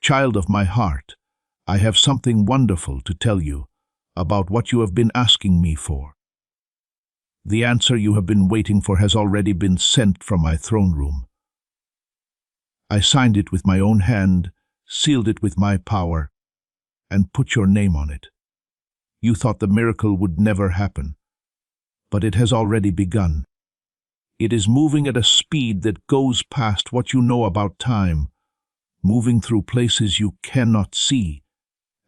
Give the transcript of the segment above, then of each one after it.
Child of my heart, I have something wonderful to tell you about what you have been asking me for. The answer you have been waiting for has already been sent from my throne room. I signed it with my own hand, sealed it with my power, and put your name on it. You thought the miracle would never happen, but it has already begun. It is moving at a speed that goes past what you know about time, moving through places you cannot see,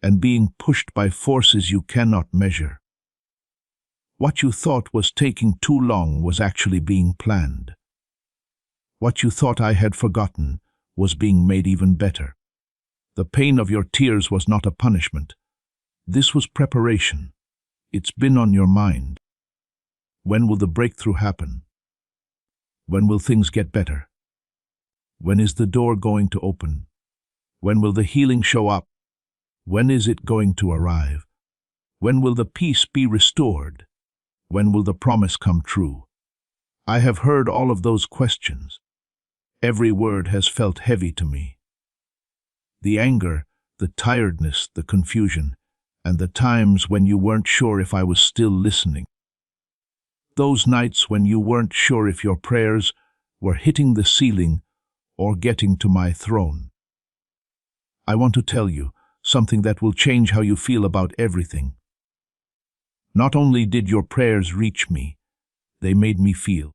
and being pushed by forces you cannot measure. What you thought was taking too long was actually being planned. What you thought I had forgotten was being made even better. The pain of your tears was not a punishment. This was preparation. It's been on your mind. When will the breakthrough happen? When will things get better? When is the door going to open? When will the healing show up? When is it going to arrive? When will the peace be restored? When will the promise come true? I have heard all of those questions. Every word has felt heavy to me. The anger, the tiredness, the confusion, and the times when you weren't sure if I was still listening. Those nights when you weren't sure if your prayers were hitting the ceiling or getting to my throne. I want to tell you something that will change how you feel about everything. Not only did your prayers reach me, they made me feel.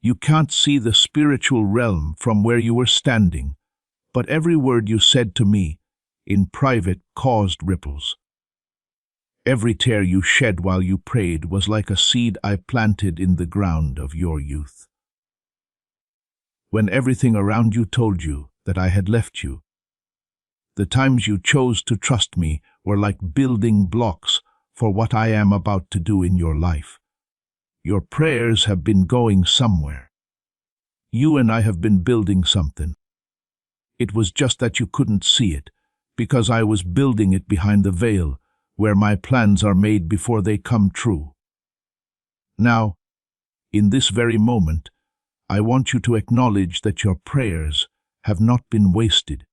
You can't see the spiritual realm from where you were standing, but every word you said to me in private caused ripples. Every tear you shed while you prayed was like a seed I planted in the ground of your youth. When everything around you told you that I had left you, the times you chose to trust me were like building blocks for what I am about to do in your life. Your prayers have been going somewhere. You and I have been building something. It was just that you couldn't see it, because I was building it behind the veil, where my plans are made before they come true. Now, in this very moment, I want you to acknowledge that your prayers have not been wasted.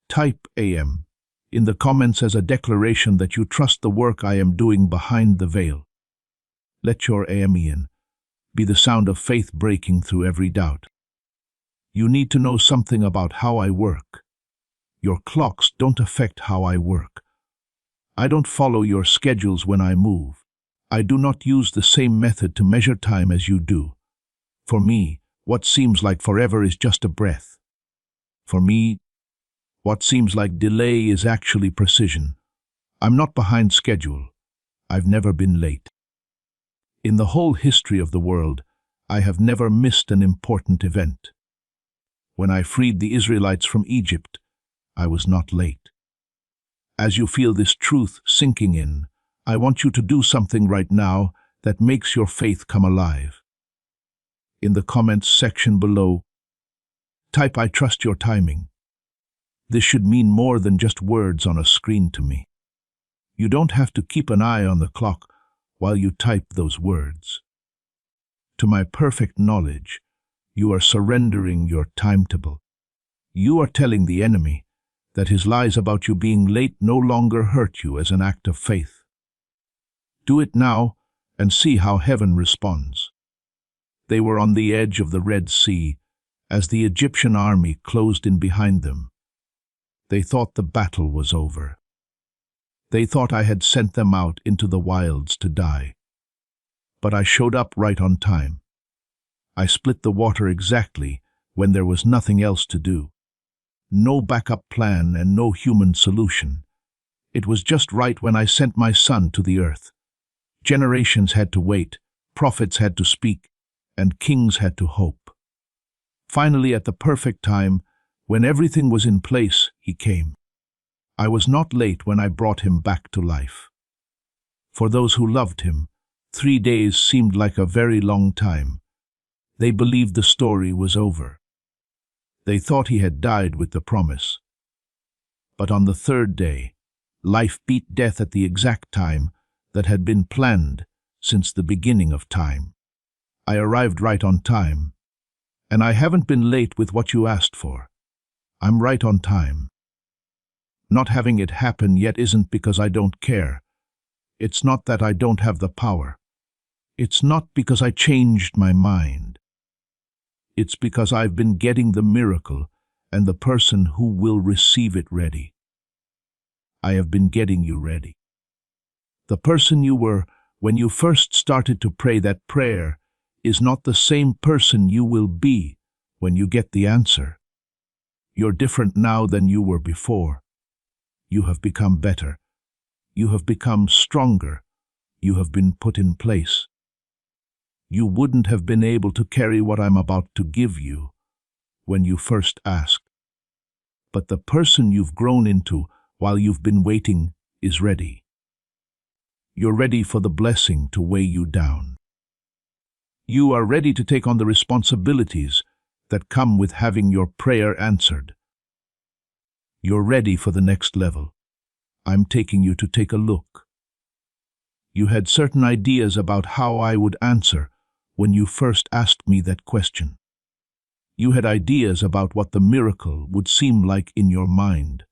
Type AM in the comments as a declaration that you trust the work I am doing behind the veil. Let your Amen be the sound of faith breaking through every doubt. You need to know something about how I work. Your clocks don't affect how I work. I don't follow your schedules when I move. I do not use the same method to measure time as you do. For me, what seems like forever is just a breath. For me, what seems like delay is actually precision. I'm not behind schedule. I've never been late. In the whole history of the world, I have never missed an important event. When I freed the Israelites from Egypt, I was not late. As you feel this truth sinking in, I want you to do something right now that makes your faith come alive. In the comments section below, type "I trust your timing." This should mean more than just words on a screen to me. You don't have to keep an eye on the clock while you type those words. To my perfect knowledge, you are surrendering your timetable. You are telling the enemy that his lies about you being late no longer hurt you as an act of faith. Do it now and see how heaven responds. They were on the edge of the Red Sea as the Egyptian army closed in behind them. They thought the battle was over. They thought I had sent them out into the wilds to die. But I showed up right on time. I split the water exactly when there was nothing else to do. No backup plan and no human solution. It was just right when I sent my son to the earth. Generations had to wait, prophets had to speak, and kings had to hope. Finally, at the perfect time, when everything was in place, he came. I was not late when I brought him back to life. For those who loved him, 3 days seemed like a very long time. They believed the story was over. They thought he had died with the promise. But on the 3rd day, life beat death at the exact time that had been planned since the beginning of time. I arrived right on time, and I haven't been late with what you asked for. I'm right on time. Not having it happen yet isn't because I don't care. It's not that I don't have the power. It's not because I changed my mind. It's because I've been getting the miracle and the person who will receive it ready. I have been getting you ready. The person you were when you first started to pray that prayer is not the same person you will be when you get the answer. You're different now than you were before. You have become better. You have become stronger. You have been put in place. You wouldn't have been able to carry what I'm about to give you when you first asked. But the person you've grown into while you've been waiting is ready. You're ready for the blessing to weigh you down. You are ready to take on the responsibilities that come with having your prayer answered. You're ready for the next level. I'm taking you to take a look. You had certain ideas about how I would answer when you first asked me that question. You had ideas about what the miracle would seem like in your mind.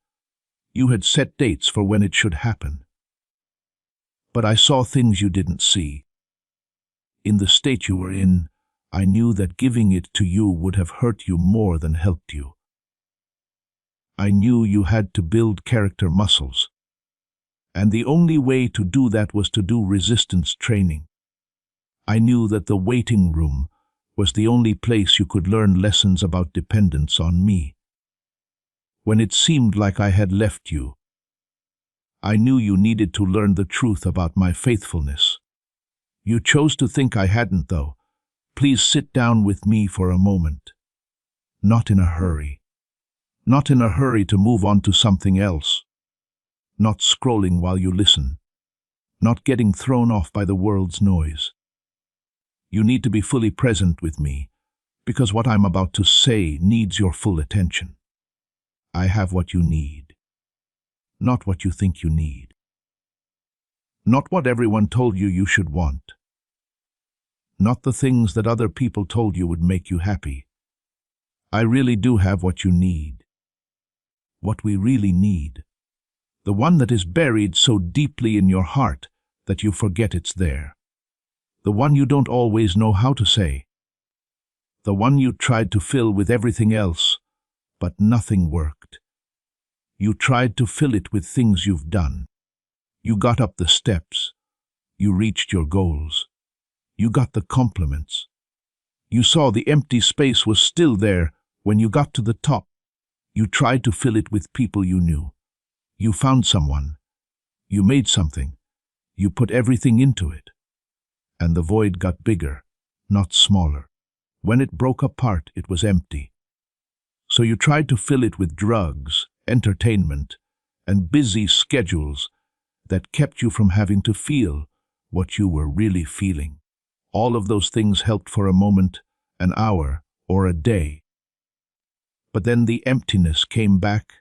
You had set dates for when it should happen. But I saw things you didn't see. In the state you were in, I knew that giving it to you would have hurt you more than helped you. I knew you had to build character muscles. And the only way to do that was to do resistance training. I knew that the waiting room was the only place you could learn lessons about dependence on me. When it seemed like I had left you, I knew you needed to learn the truth about my faithfulness. You chose to think I hadn't, though. Please sit down with me for a moment. Not in a hurry. Not in a hurry to move on to something else. Not scrolling while you listen. Not getting thrown off by the world's noise. You need to be fully present with me, because what I'm about to say needs your full attention. I have what you need, not what you think you need. Not what everyone told you you should want. Not the things that other people told you would make you happy. I really do have what you need. What we really need. The one that is buried so deeply in your heart that you forget it's there. The one you don't always know how to say. The one you tried to fill with everything else, but nothing worked. You tried to fill it with things you've done. You got up the steps. You reached your goals. You got the compliments. You saw the empty space was still there when you got to the top. You tried to fill it with people you knew. You found someone. You made something. You put everything into it. And the void got bigger, not smaller. When it broke apart, it was empty. So you tried to fill it with drugs, entertainment, and busy schedules that kept you from having to feel what you were really feeling. All of those things helped for a moment, an hour, or a day. But then the emptiness came back,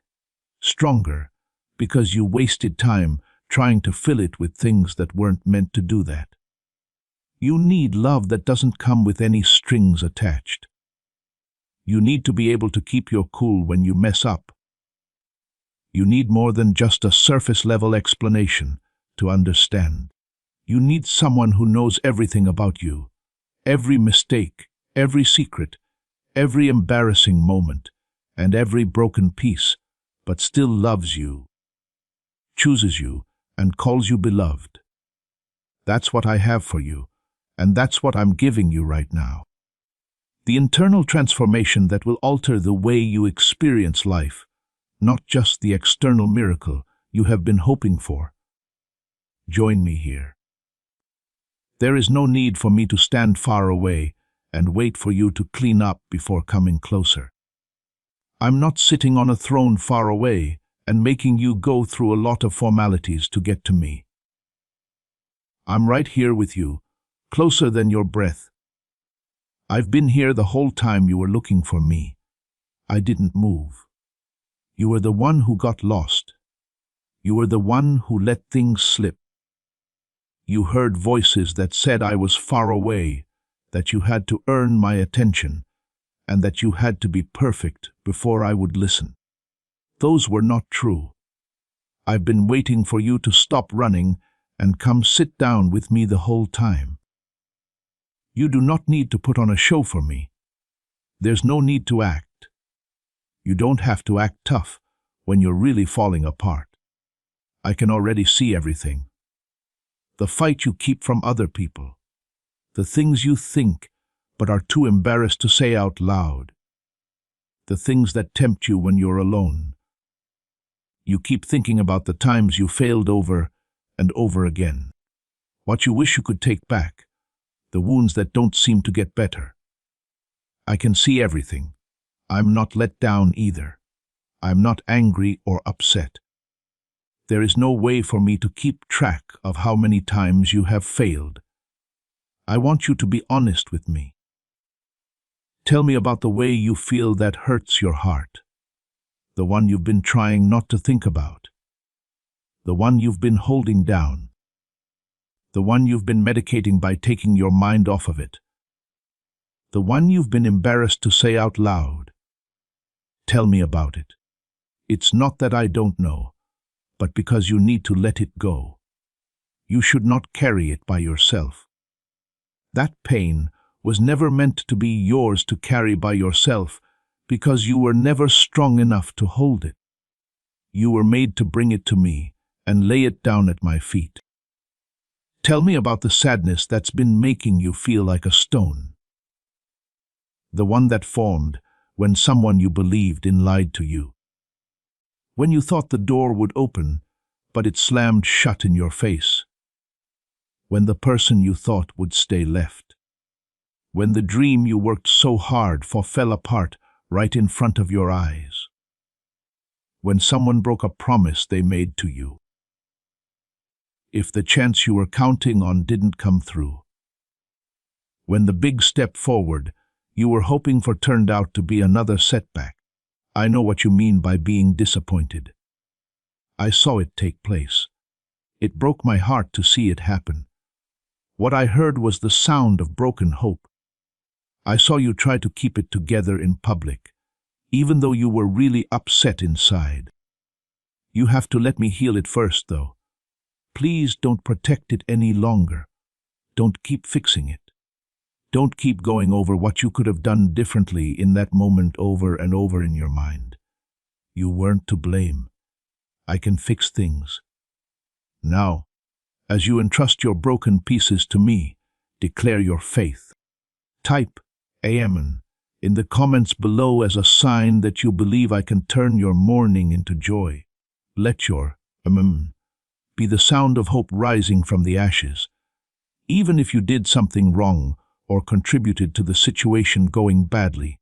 stronger, because you wasted time trying to fill it with things that weren't meant to do that. You need love that doesn't come with any strings attached. You need to be able to keep your cool when you mess up. You need more than just a surface-level explanation to understand. You need someone who knows everything about you, every mistake, every secret, every embarrassing moment, and every broken piece, but still loves you, chooses you, and calls you beloved. That's what I have for you, and that's what I'm giving you right now. The internal transformation that will alter the way you experience life, not just the external miracle you have been hoping for. Join me here. There is no need for me to stand far away and wait for you to clean up before coming closer. I'm not sitting on a throne far away and making you go through a lot of formalities to get to me. I'm right here with you, closer than your breath. I've been here the whole time you were looking for me. I didn't move. You were the one who got lost. You were the one who let things slip. You heard voices that said I was far away, that you had to earn my attention, and that you had to be perfect before I would listen. Those were not true. I've been waiting for you to stop running and come sit down with me the whole time. You do not need to put on a show for me. There's no need to act. You don't have to act tough when you're really falling apart. I can already see everything. The fight you keep from other people. The things you think but are too embarrassed to say out loud. The things that tempt you when you're alone. You keep thinking about the times you failed over and over again. What you wish you could take back. The wounds that don't seem to get better. I can see everything. I'm not let down either. I'm not angry or upset. There is no way for me to keep track of how many times you have failed. I want you to be honest with me. Tell me about the way you feel that hurts your heart. The one you've been trying not to think about. The one you've been holding down. The one you've been medicating by taking your mind off of it. The one you've been embarrassed to say out loud. Tell me about it. It's not that I don't know, but because you need to let it go. You should not carry it by yourself. That pain was never meant to be yours to carry by yourself because you were never strong enough to hold it. You were made to bring it to me and lay it down at my feet. Tell me about the sadness that's been making you feel like a stone. The one that formed when someone you believed in lied to you. When you thought the door would open, but it slammed shut in your face. When the person you thought would stay left. When the dream you worked so hard for fell apart right in front of your eyes. When someone broke a promise they made to you. If the chance you were counting on didn't come through. When the big step forward you were hoping for turned out to be another setback. I know what you mean by being disappointed. I saw it take place. It broke my heart to see it happen. What I heard was the sound of broken hope. I saw you try to keep it together in public, even though you were really upset inside. You have to let me heal it first, though. Please don't protect it any longer. Don't keep fixing it. Don't keep going over what you could have done differently in that moment over and over in your mind. You weren't to blame. I can fix things. Now, as you entrust your broken pieces to me, declare your faith. Type Amen in the comments below as a sign that you believe I can turn your mourning into joy. Let your Amen be the sound of hope rising from the ashes. Even if you did something wrong or contributed to the situation going badly,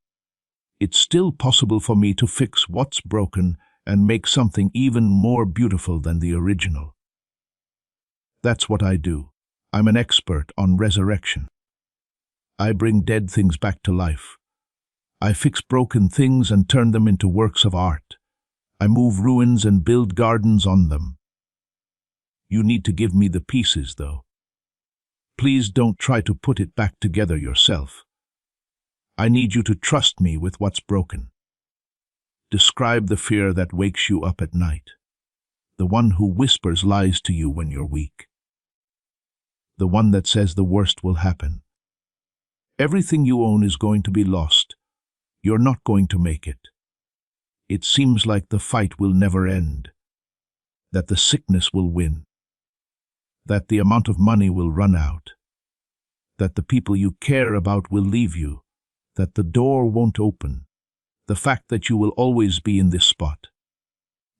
it's still possible for me to fix what's broken and make something even more beautiful than the original. That's what I do. I'm an expert on resurrection. I bring dead things back to life. I fix broken things and turn them into works of art. I move ruins and build gardens on them. You need to give me the pieces, though. Please don't try to put it back together yourself. I need you to trust me with what's broken. Describe the fear that wakes you up at night. The one who whispers lies to you when you're weak. The one that says the worst will happen. Everything you own is going to be lost. You're not going to make it. It seems like the fight will never end. That the sickness will win. That the amount of money will run out. That the people you care about will leave you. That the door won't open. The fact that you will always be in this spot.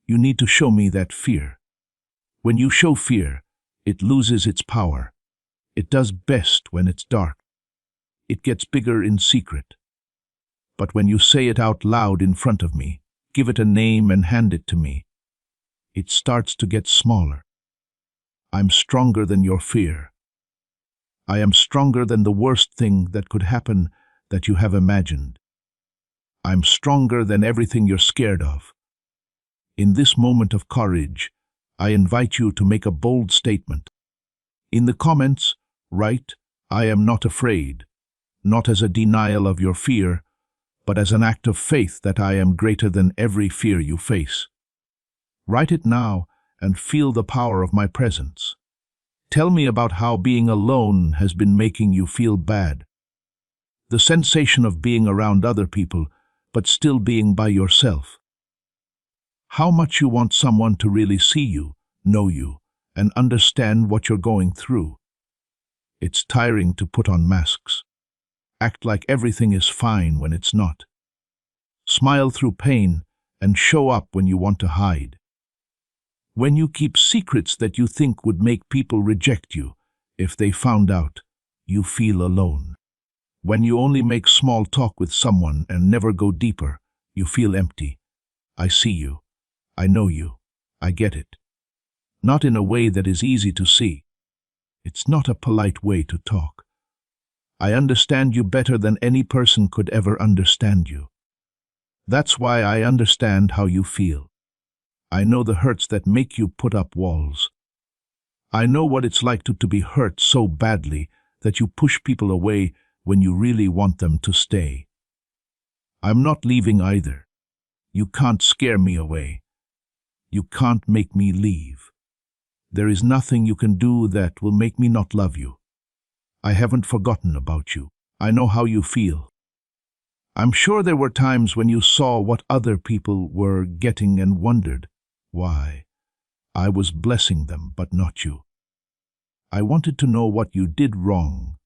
You need to show me that fear. When you show fear, it loses its power. It does best when it's dark. It gets bigger in secret. But when you say it out loud in front of me, give it a name and hand it to me, it starts to get smaller. I'm stronger than your fear. I am stronger than the worst thing that could happen that you have imagined. I'm stronger than everything you're scared of. In this moment of courage, I invite you to make a bold statement. In the comments, write, I am not afraid, not as a denial of your fear, but as an act of faith that I am greater than every fear you face. Write it now and feel the power of my presence. Tell me about how being alone has been making you feel bad. The sensation of being around other people, but still being by yourself. How much you want someone to really see you, know you, and understand what you're going through. It's tiring to put on masks. Act like everything is fine when it's not. Smile through pain and show up when you want to hide. When you keep secrets that you think would make people reject you, if they found out, you feel alone. When you only make small talk with someone and never go deeper, you feel empty. I see you. I know you. I get it. Not in a way that is easy to see. It's not a polite way to talk. I understand you better than any person could ever understand you. That's why I understand how you feel. I know the hurts that make you put up walls. I know what it's like to be hurt so badly that you push people away when you really want them to stay. I'm not leaving either. You can't scare me away. You can't make me leave. There is nothing you can do that will make me not love you. I haven't forgotten about you. I know how you feel. I'm sure there were times when you saw what other people were getting and wondered why. I was blessing them, but not you. I wanted to know what you did wrong.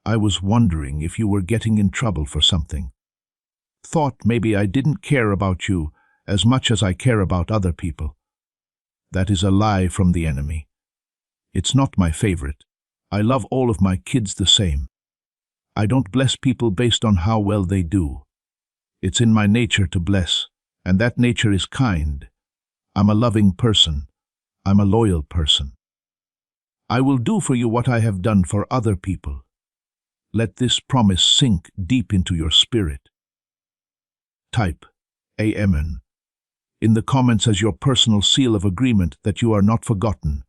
I was wondering if you were getting in trouble for something. Thought maybe I didn't care about you as much as I care about other people. That is a lie from the enemy. It's not my favorite. I love all of my kids the same. I don't bless people based on how well they do. It's in my nature to bless, and that nature is kind. I'm a loving person. I'm a loyal person. I will do for you what I have done for other people. Let this promise sink deep into your spirit. Type Amen in the comments as your personal seal of agreement that you are not forgotten,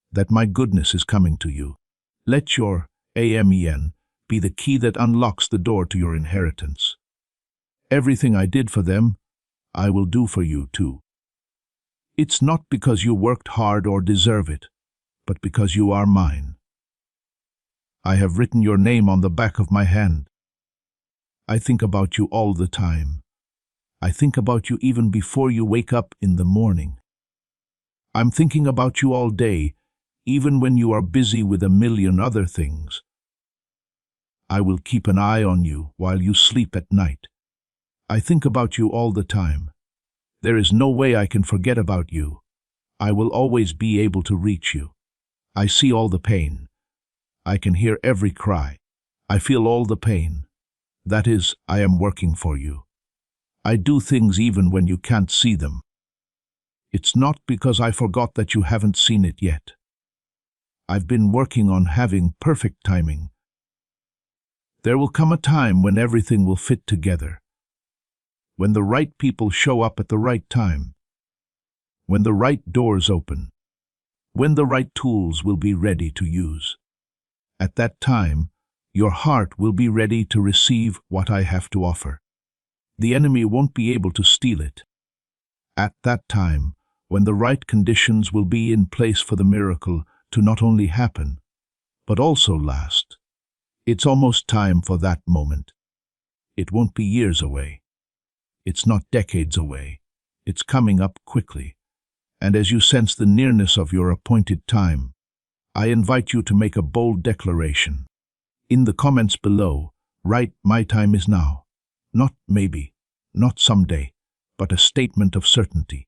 that my goodness is coming to you. Let your Amen be the key that unlocks the door to your inheritance. Everything I did for them, I will do for you too. It's not because you worked hard or deserve it, but because you are mine. I have written your name on the back of my hand. I think about you all the time. I think about you even before you wake up in the morning. I'm thinking about you all day, even when you are busy with a million other things. I will keep an eye on you while you sleep at night. I think about you all the time. There is no way I can forget about you. I will always be able to reach you. I see all the pain. I can hear every cry. I feel all the pain. That is, I am working for you. I do things even when you can't see them. It's not because I forgot that you haven't seen it yet. I've been working on having perfect timing. There will come a time when everything will fit together. When the right people show up at the right time. When the right doors open. When the right tools will be ready to use. At that time, your heart will be ready to receive what I have to offer. The enemy won't be able to steal it. At that time, when the right conditions will be in place for the miracle to not only happen, but also last. It's almost time for that moment. It won't be years away. It's not decades away. It's coming up quickly. And as you sense the nearness of your appointed time, I invite you to make a bold declaration. In the comments below, write, "My time is now." Not maybe, not someday, but a statement of certainty.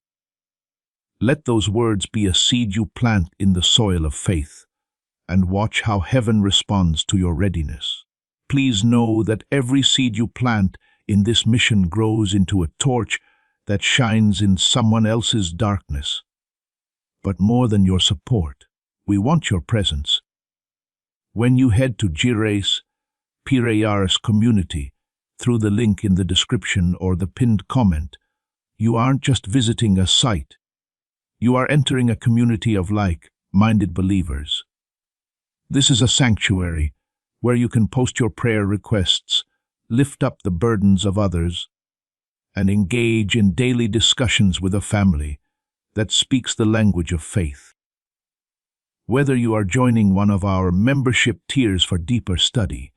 Let those words be a seed you plant in the soil of faith, and watch how heaven responds to your readiness. Please know that every seed you plant in this mission grows into a torch that shines in someone else's darkness. But more than your support, we want your presence. When you head to Gires Pireyars community through the link in the description or the pinned comment, you aren't just visiting a site. You are entering a community of like-minded believers. This is a sanctuary where you can post your prayer requests, lift up the burdens of others, and engage in daily discussions with a family that speaks the language of faith. Whether you are joining one of our membership tiers for deeper study,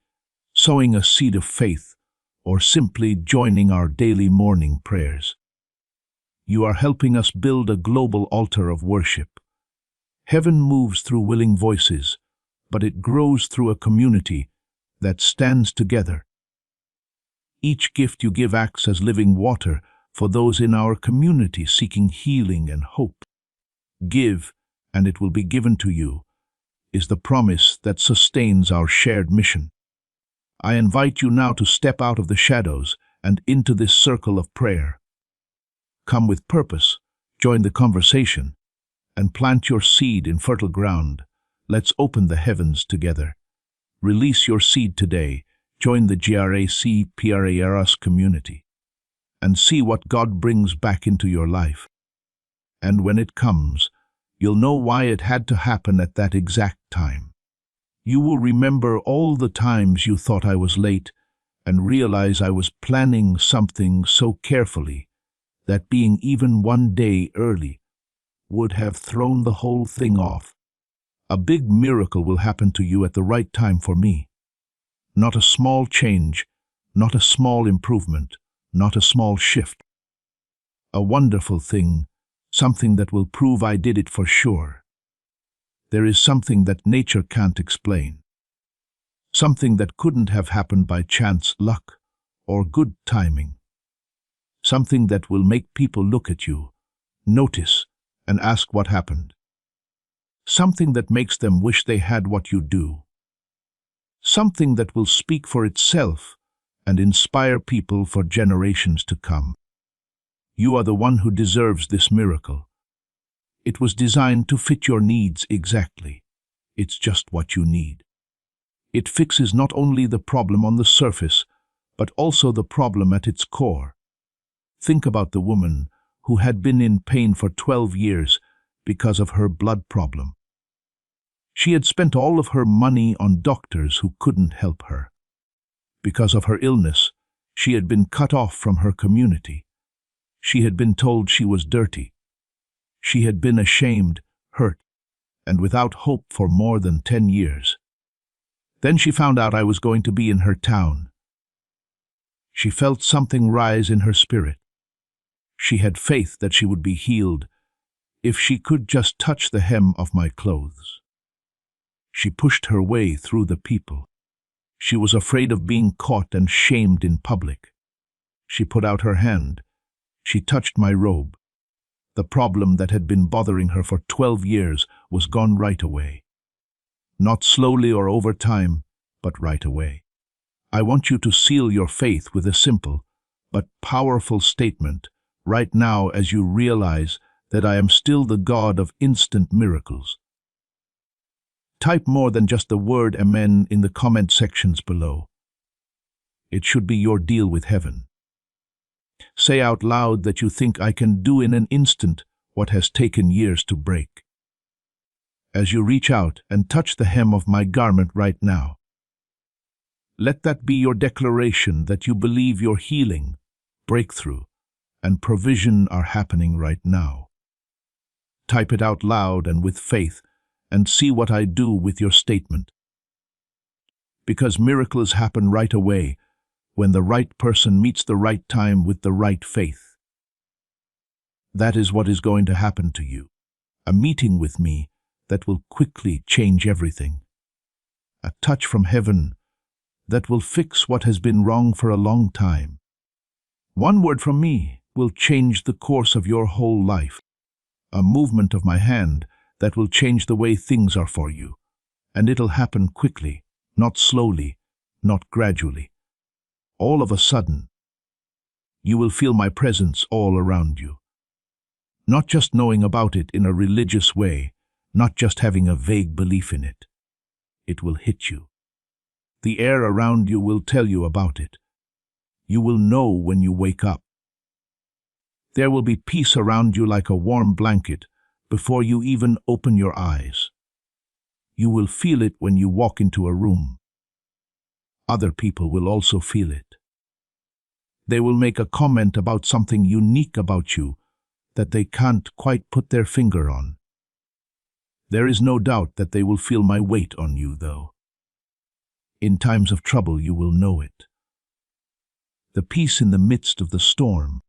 sowing a seed of faith, or simply joining our daily morning prayers, you are helping us build a global altar of worship. Heaven moves through willing voices, but it grows through a community that stands together. Each gift you give acts as living water for those in our community seeking healing and hope. Give, and it will be given to you, is the promise that sustains our shared mission. I invite you now to step out of the shadows and into this circle of prayer. Come with purpose, join the conversation, and plant your seed in fertile ground. Let's open the heavens together. Release your seed today, join the GRAC community, and see what God brings back into your life. And when it comes, you'll know why it had to happen at that exact time. You will remember all the times you thought I was late and realize I was planning something so carefully that being even one day early would have thrown the whole thing off. A big miracle will happen to you at the right time for me. Not a small change, not a small improvement, not a small shift. A wonderful thing, something that will prove I did it for sure. There is something that nature can't explain. Something that couldn't have happened by chance, luck, or good timing. Something that will make people look at you, notice, and ask what happened. Something that makes them wish they had what you do. Something that will speak for itself and inspire people for generations to come. You are the one who deserves this miracle. It was designed to fit your needs exactly. It's just what you need. It fixes not only the problem on the surface, but also the problem at its core. Think about the woman who had been in pain for 12 years because of her blood problem. She had spent all of her money on doctors who couldn't help her. Because of her illness, she had been cut off from her community. She had been told she was dirty. She had been ashamed, hurt, and without hope for more than 10 years. Then she found out I was going to be in her town. She felt something rise in her spirit. She had faith that she would be healed if she could just touch the hem of my clothes. She pushed her way through the people. She was afraid of being caught and shamed in public. She put out her hand. She touched my robe. The problem that had been bothering her for 12 years was gone right away. Not slowly or over time, but right away. I want you to seal your faith with a simple but powerful statement right now as you realize that I am still the God of instant miracles. Type more than just the word Amen in the comment sections below. It should be your deal with heaven. Say out loud that you think I can do in an instant what has taken years to break. As you reach out and touch the hem of my garment right now, let that be your declaration that you believe your healing, breakthrough, and provision are happening right now. Type it out loud and with faith, and see what I do with your statement. Because miracles happen right away when the right person meets the right time with the right faith. That is what is going to happen to you. A meeting with me that will quickly change everything. A touch from heaven that will fix what has been wrong for a long time. One word from me will change the course of your whole life. A movement of my hand that will change the way things are for you. And it'll happen quickly, not slowly, not gradually. All of a sudden, you will feel my presence all around you. Not just knowing about it in a religious way, not just having a vague belief in it. It will hit you. The air around you will tell you about it. You will know when you wake up. There will be peace around you like a warm blanket before you even open your eyes. You will feel it when you walk into a room. Other people will also feel it. They will make a comment about something unique about you that they can't quite put their finger on. There is no doubt that they will feel my weight on you, though. In times of trouble, you will know it. The peace in the midst of the storm.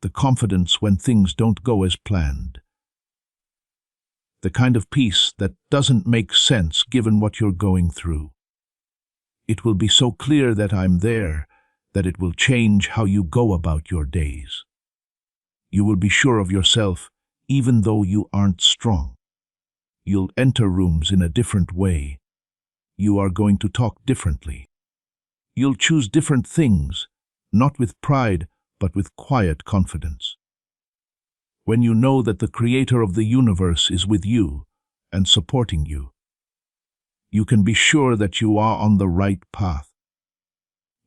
The confidence when things don't go as planned. The kind of peace that doesn't make sense given what you're going through. It will be so clear that I'm there that it will change how you go about your days. You will be sure of yourself even though you aren't strong. You'll enter rooms in a different way. You are going to talk differently. You'll choose different things, not with pride, but with quiet confidence. When you know that the Creator of the universe is with you and supporting you, you can be sure that you are on the right path.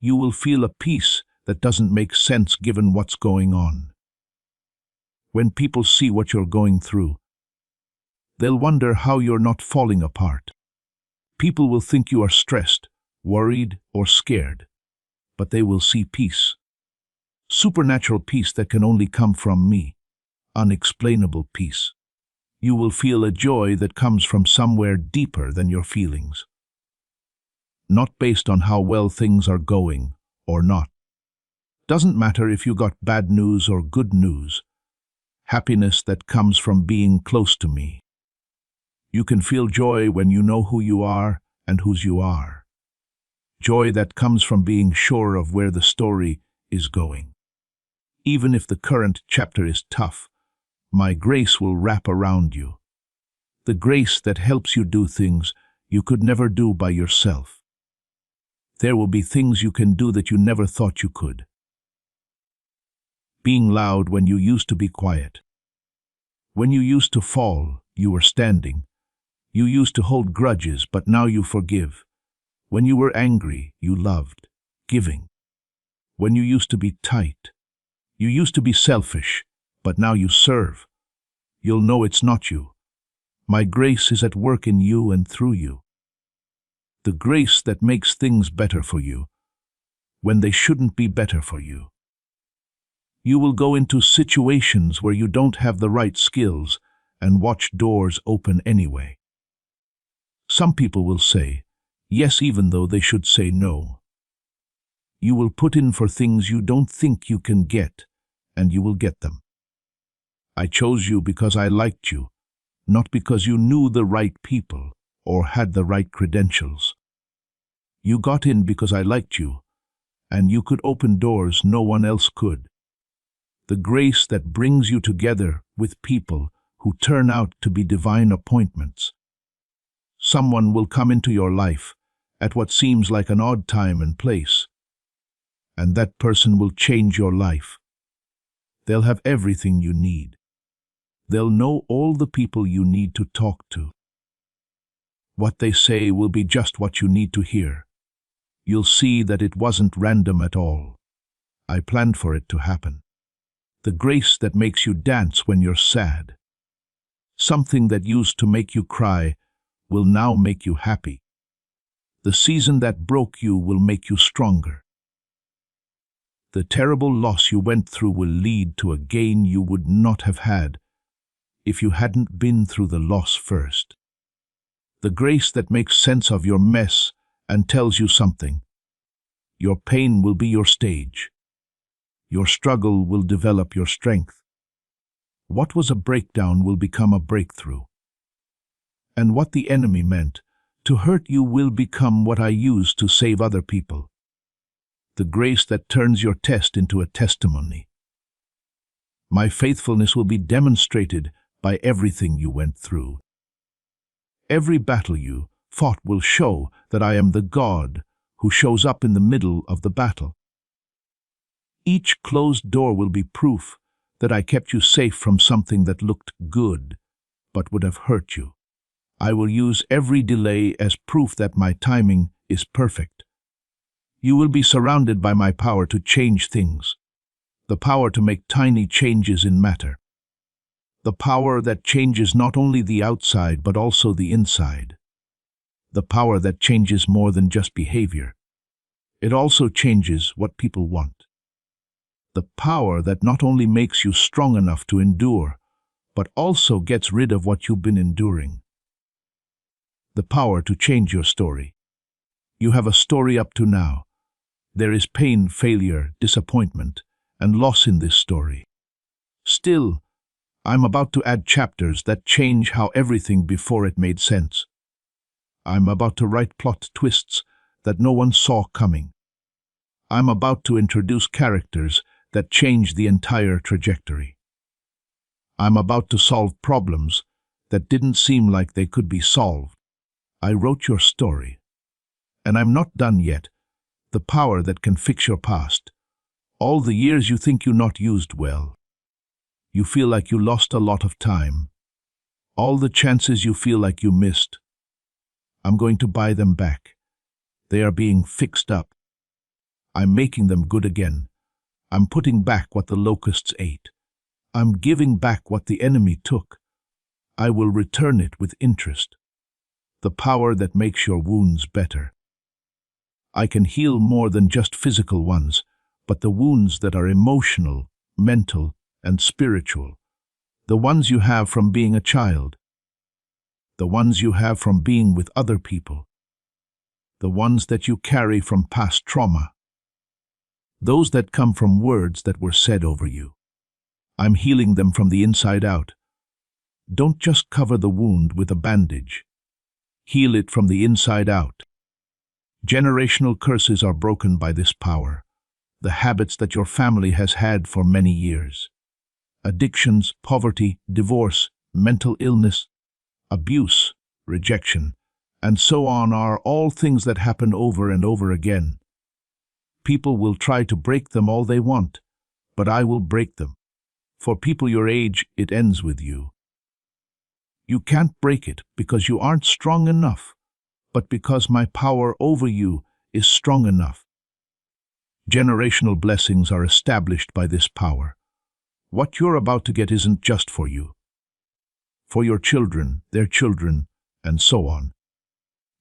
You will feel a peace that doesn't make sense given what's going on. When people see what you're going through, they'll wonder how you're not falling apart. People will think you are stressed, worried, or scared, but they will see peace. Supernatural peace that can only come from me. Unexplainable peace. You will feel a joy that comes from somewhere deeper than your feelings. Not based on how well things are going or not. Doesn't matter if you got bad news or good news. Happiness that comes from being close to me. You can feel joy when you know who you are and whose you are. Joy that comes from being sure of where the story is going. Even if the current chapter is tough, my grace will wrap around you. The grace that helps you do things you could never do by yourself. There will be things you can do that you never thought you could. Being loud when you used to be quiet. When you used to fall, you were standing. You used to hold grudges, but now you forgive. When you were angry, you loved, giving. When you used to be tight, you used to be selfish, but now you serve. You'll know it's not you. My grace is at work in you and through you. The grace that makes things better for you, when they shouldn't be better for you. You will go into situations where you don't have the right skills and watch doors open anyway. Some people will say yes even though they should say no. You will put in for things you don't think you can get, and you will get them. I chose you because I liked you, not because you knew the right people or had the right credentials. You got in because I liked you, and you could open doors no one else could. The grace that brings you together with people who turn out to be divine appointments. Someone will come into your life at what seems like an odd time and place, and that person will change your life. They'll have everything you need. They'll know all the people you need to talk to. What they say will be just what you need to hear. You'll see that it wasn't random at all. I planned for it to happen. The grace that makes you dance when you're sad. Something that used to make you cry will now make you happy. The season that broke you will make you stronger. The terrible loss you went through will lead to a gain you would not have had if you hadn't been through the loss first. The grace that makes sense of your mess and tells you something. Your pain will be your stage. Your struggle will develop your strength. What was a breakdown will become a breakthrough. And what the enemy meant to hurt you will become what I use to save other people. The grace that turns your test into a testimony. My faithfulness will be demonstrated by everything you went through. Every battle you fought will show that I am the God who shows up in the middle of the battle. Each closed door will be proof that I kept you safe from something that looked good but would have hurt you. I will use every delay as proof that my timing is perfect. You will be surrounded by my power to change things, the power to make tiny changes in matter, the power that changes not only the outside but also the inside, the power that changes more than just behavior. It also changes what people want. The power that not only makes you strong enough to endure, but also gets rid of what you've been enduring. The power to change your story. You have a story up to now. There is pain, failure, disappointment, and loss in this story. Still, I'm about to add chapters that change how everything before it made sense. I'm about to write plot twists that no one saw coming. I'm about to introduce characters that change the entire trajectory. I'm about to solve problems that didn't seem like they could be solved. I wrote your story. And I'm not done yet. The power that can fix your past. All the years you think you not used well. You feel like you lost a lot of time. All the chances you feel like you missed. I'm going to buy them back. They are being fixed up. I'm making them good again. I'm putting back what the locusts ate. I'm giving back what the enemy took. I will return it with interest. The power that makes your wounds better. I can heal more than just physical ones, but the wounds that are emotional, mental, and spiritual. The ones you have from being a child. The ones you have from being with other people. The ones that you carry from past trauma. Those that come from words that were said over you. I'm healing them from the inside out. Don't just cover the wound with a bandage. Heal it from the inside out. Generational curses are broken by this power, the habits that your family has had for many years. Addictions, poverty, divorce, mental illness, abuse, rejection, and so on are all things that happen over and over again. People will try to break them all they want, but I will break them. For people your age, it ends with you. You can't break it because you aren't strong enough, but because my power over you is strong enough. Generational blessings are established by this power. What you're about to get isn't just for you. For your children, their children, and so on.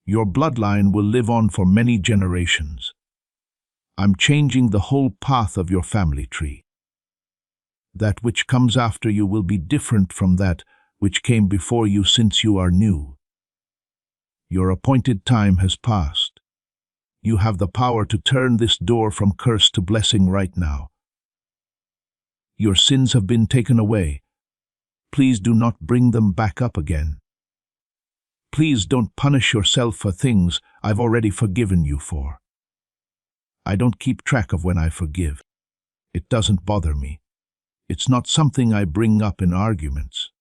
Your bloodline will live on for many generations. I'm changing the whole path of your family tree. That which comes after you will be different from that which came before you, since you are new. Your appointed time has passed. You have the power to turn this door from curse to blessing right now. Your sins have been taken away. Please do not bring them back up again. Please don't punish yourself for things I've already forgiven you for. I don't keep track of when I forgive. It doesn't bother me. It's not something I bring up in arguments.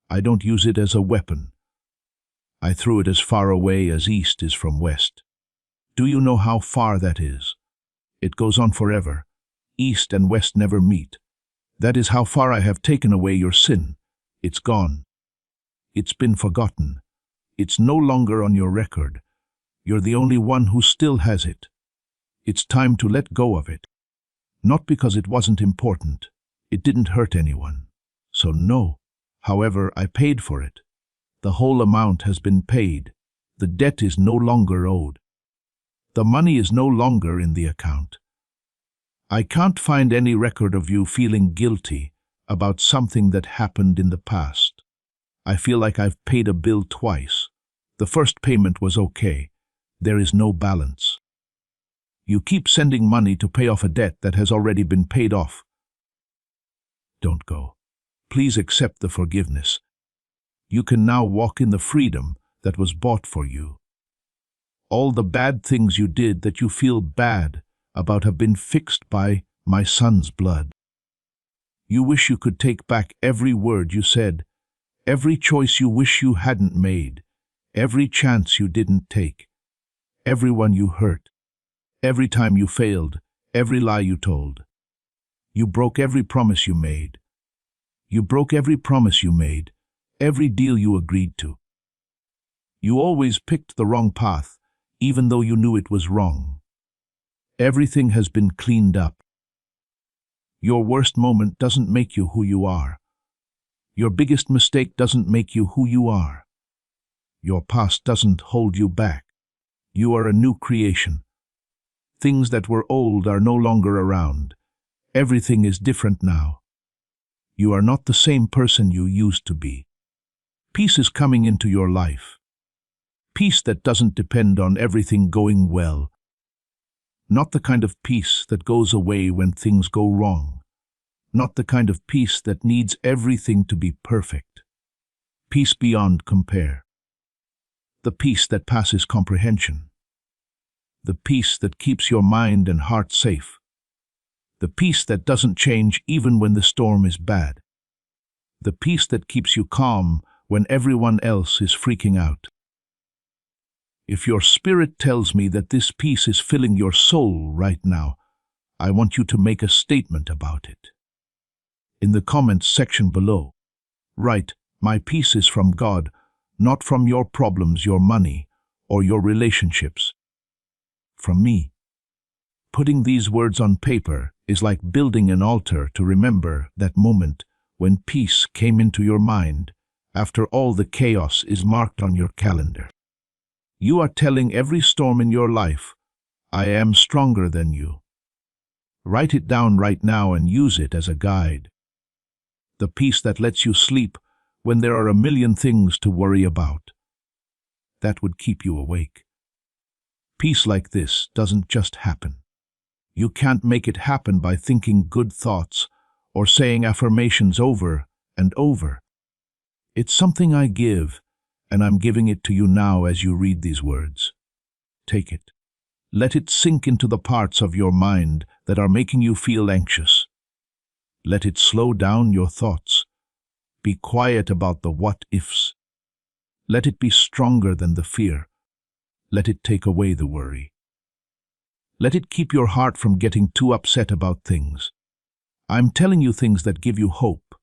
I don't use it as a weapon. I threw it as far away as east is from west. Do you know how far that is? It goes on forever. East and west never meet. That is how far I have taken away your sin. It's gone. It's been forgotten. It's no longer on your record. You're the only one who still has it. It's time to let go of it. Not because it wasn't important. It didn't hurt anyone. So no. However, I paid for it. The whole amount has been paid. The debt is no longer owed. The money is no longer in the account. I can't find any record of you feeling guilty about something that happened in the past. I feel like I've paid a bill twice. The first payment was okay. There is no balance. You keep sending money to pay off a debt that has already been paid off. Don't go. Please accept the forgiveness. You can now walk in the freedom that was bought for you. All the bad things you did that you feel bad about have been fixed by my son's blood. You wish you could take back every word you said, every choice you wish you hadn't made, every chance you didn't take, everyone you hurt, every time you failed, every lie you told. You broke every promise you made. You broke every promise you made, every deal you agreed to. You always picked the wrong path, even though you knew it was wrong. Everything has been cleaned up. Your worst moment doesn't make you who you are. Your biggest mistake doesn't make you who you are. Your past doesn't hold you back. You are a new creation. Things that were old are no longer around. Everything is different now. You are not the same person you used to be. Peace is coming into your life. Peace that doesn't depend on everything going well. Not the kind of peace that goes away when things go wrong. Not the kind of peace that needs everything to be perfect. Peace beyond compare. The peace that passes comprehension. The peace that keeps your mind and heart safe. The peace that doesn't change even when the storm is bad. The peace that keeps you calm when everyone else is freaking out. If your spirit tells me that this peace is filling your soul right now, I want you to make a statement about it. In the comments section below, write, "My peace is from God, not from your problems, your money, or your relationships. From me." Putting these words on paper is like building an altar to remember that moment when peace came into your mind after all the chaos is marked on your calendar. You are telling every storm in your life, "I am stronger than you." Write it down right now and use it as a guide. The peace that lets you sleep when there are a million things to worry about. That would keep you awake. Peace like this doesn't just happen. You can't make it happen by thinking good thoughts or saying affirmations over and over. It's something I give, and I'm giving it to you now as you read these words. Take it. Let it sink into the parts of your mind that are making you feel anxious. Let it slow down your thoughts. Be quiet about the what-ifs. Let it be stronger than the fear. Let it take away the worry. Let it keep your heart from getting too upset about things. I'm telling you things that give you hope.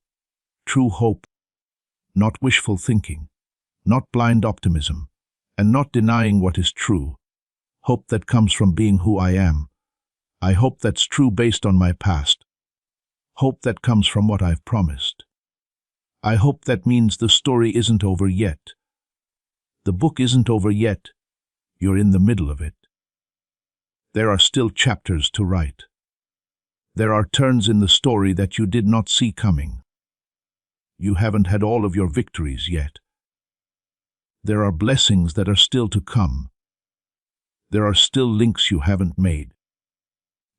True hope. Not wishful thinking. Not blind optimism. And not denying what is true. Hope that comes from being who I am. I hope that's true based on my past. Hope that comes from what I've promised. I hope that means the story isn't over yet. The book isn't over yet. You're in the middle of it. There are still chapters to write. There are turns in the story that you did not see coming. You haven't had all of your victories yet. There are blessings that are still to come. There are still links you haven't made.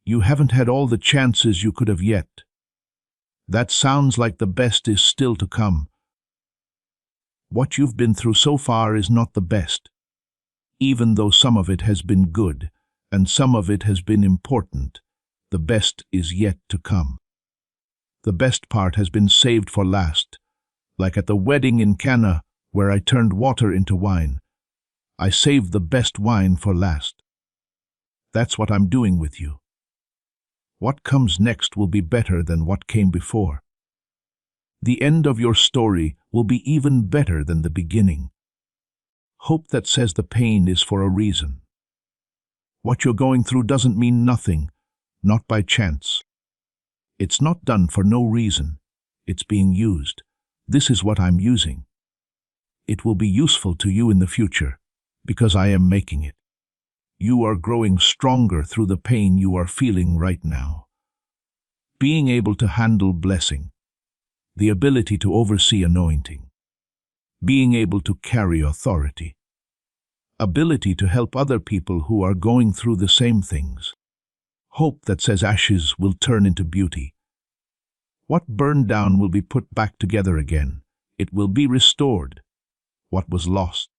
You haven't had all the chances you could have yet. That sounds like the best is still to come. What you've been through so far is not the best, even though some of it has been good and some of it has been important. The best is yet to come. The best part has been saved for last, like at the wedding in Cana where I turned water into wine. I saved the best wine for last. That's what I'm doing with you. What comes next will be better than what came before. The end of your story will be even better than the beginning. Hope that says the pain is for a reason. What you're going through doesn't mean nothing, not by chance. It's not done for no reason. It's being used. This is what I'm using. It will be useful to you in the future, because I am making it. You are growing stronger through the pain you are feeling right now. Being able to handle blessing, the ability to oversee anointing, being able to carry authority, ability to help other people who are going through the same things. Hope that says ashes will turn into beauty. What burned down will be put back together again. It will be restored. What was lost,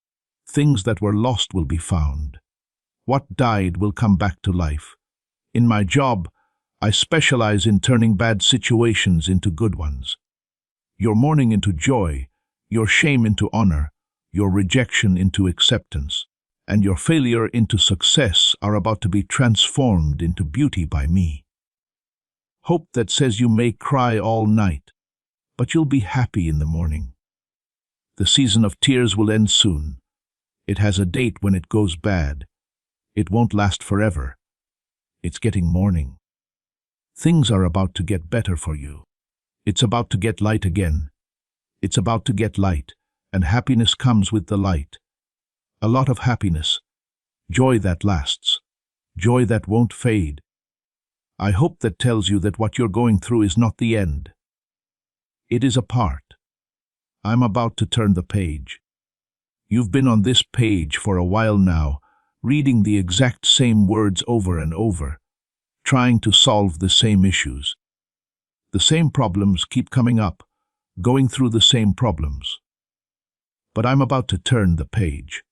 things that were lost will be found. What died will come back to life. In my job, I specialize in turning bad situations into good ones. Your mourning into joy, your shame into honor, your rejection into acceptance, and your failure into success are about to be transformed into beauty by me. Hope that says you may cry all night, but you'll be happy in the morning. The season of tears will end soon. It has a date when it goes bad. It won't last forever. It's getting morning. Things are about to get better for you. It's about to get light again. It's about to get light, and happiness comes with the light. A lot of happiness. Joy that lasts. Joy that won't fade. I hope that tells you that what you're going through is not the end. It is a part. I'm about to turn the page. You've been on this page for a while now, reading the exact same words over and over, trying to solve the same issues. The same problems keep coming up, going through the same problems. But I'm about to turn the page.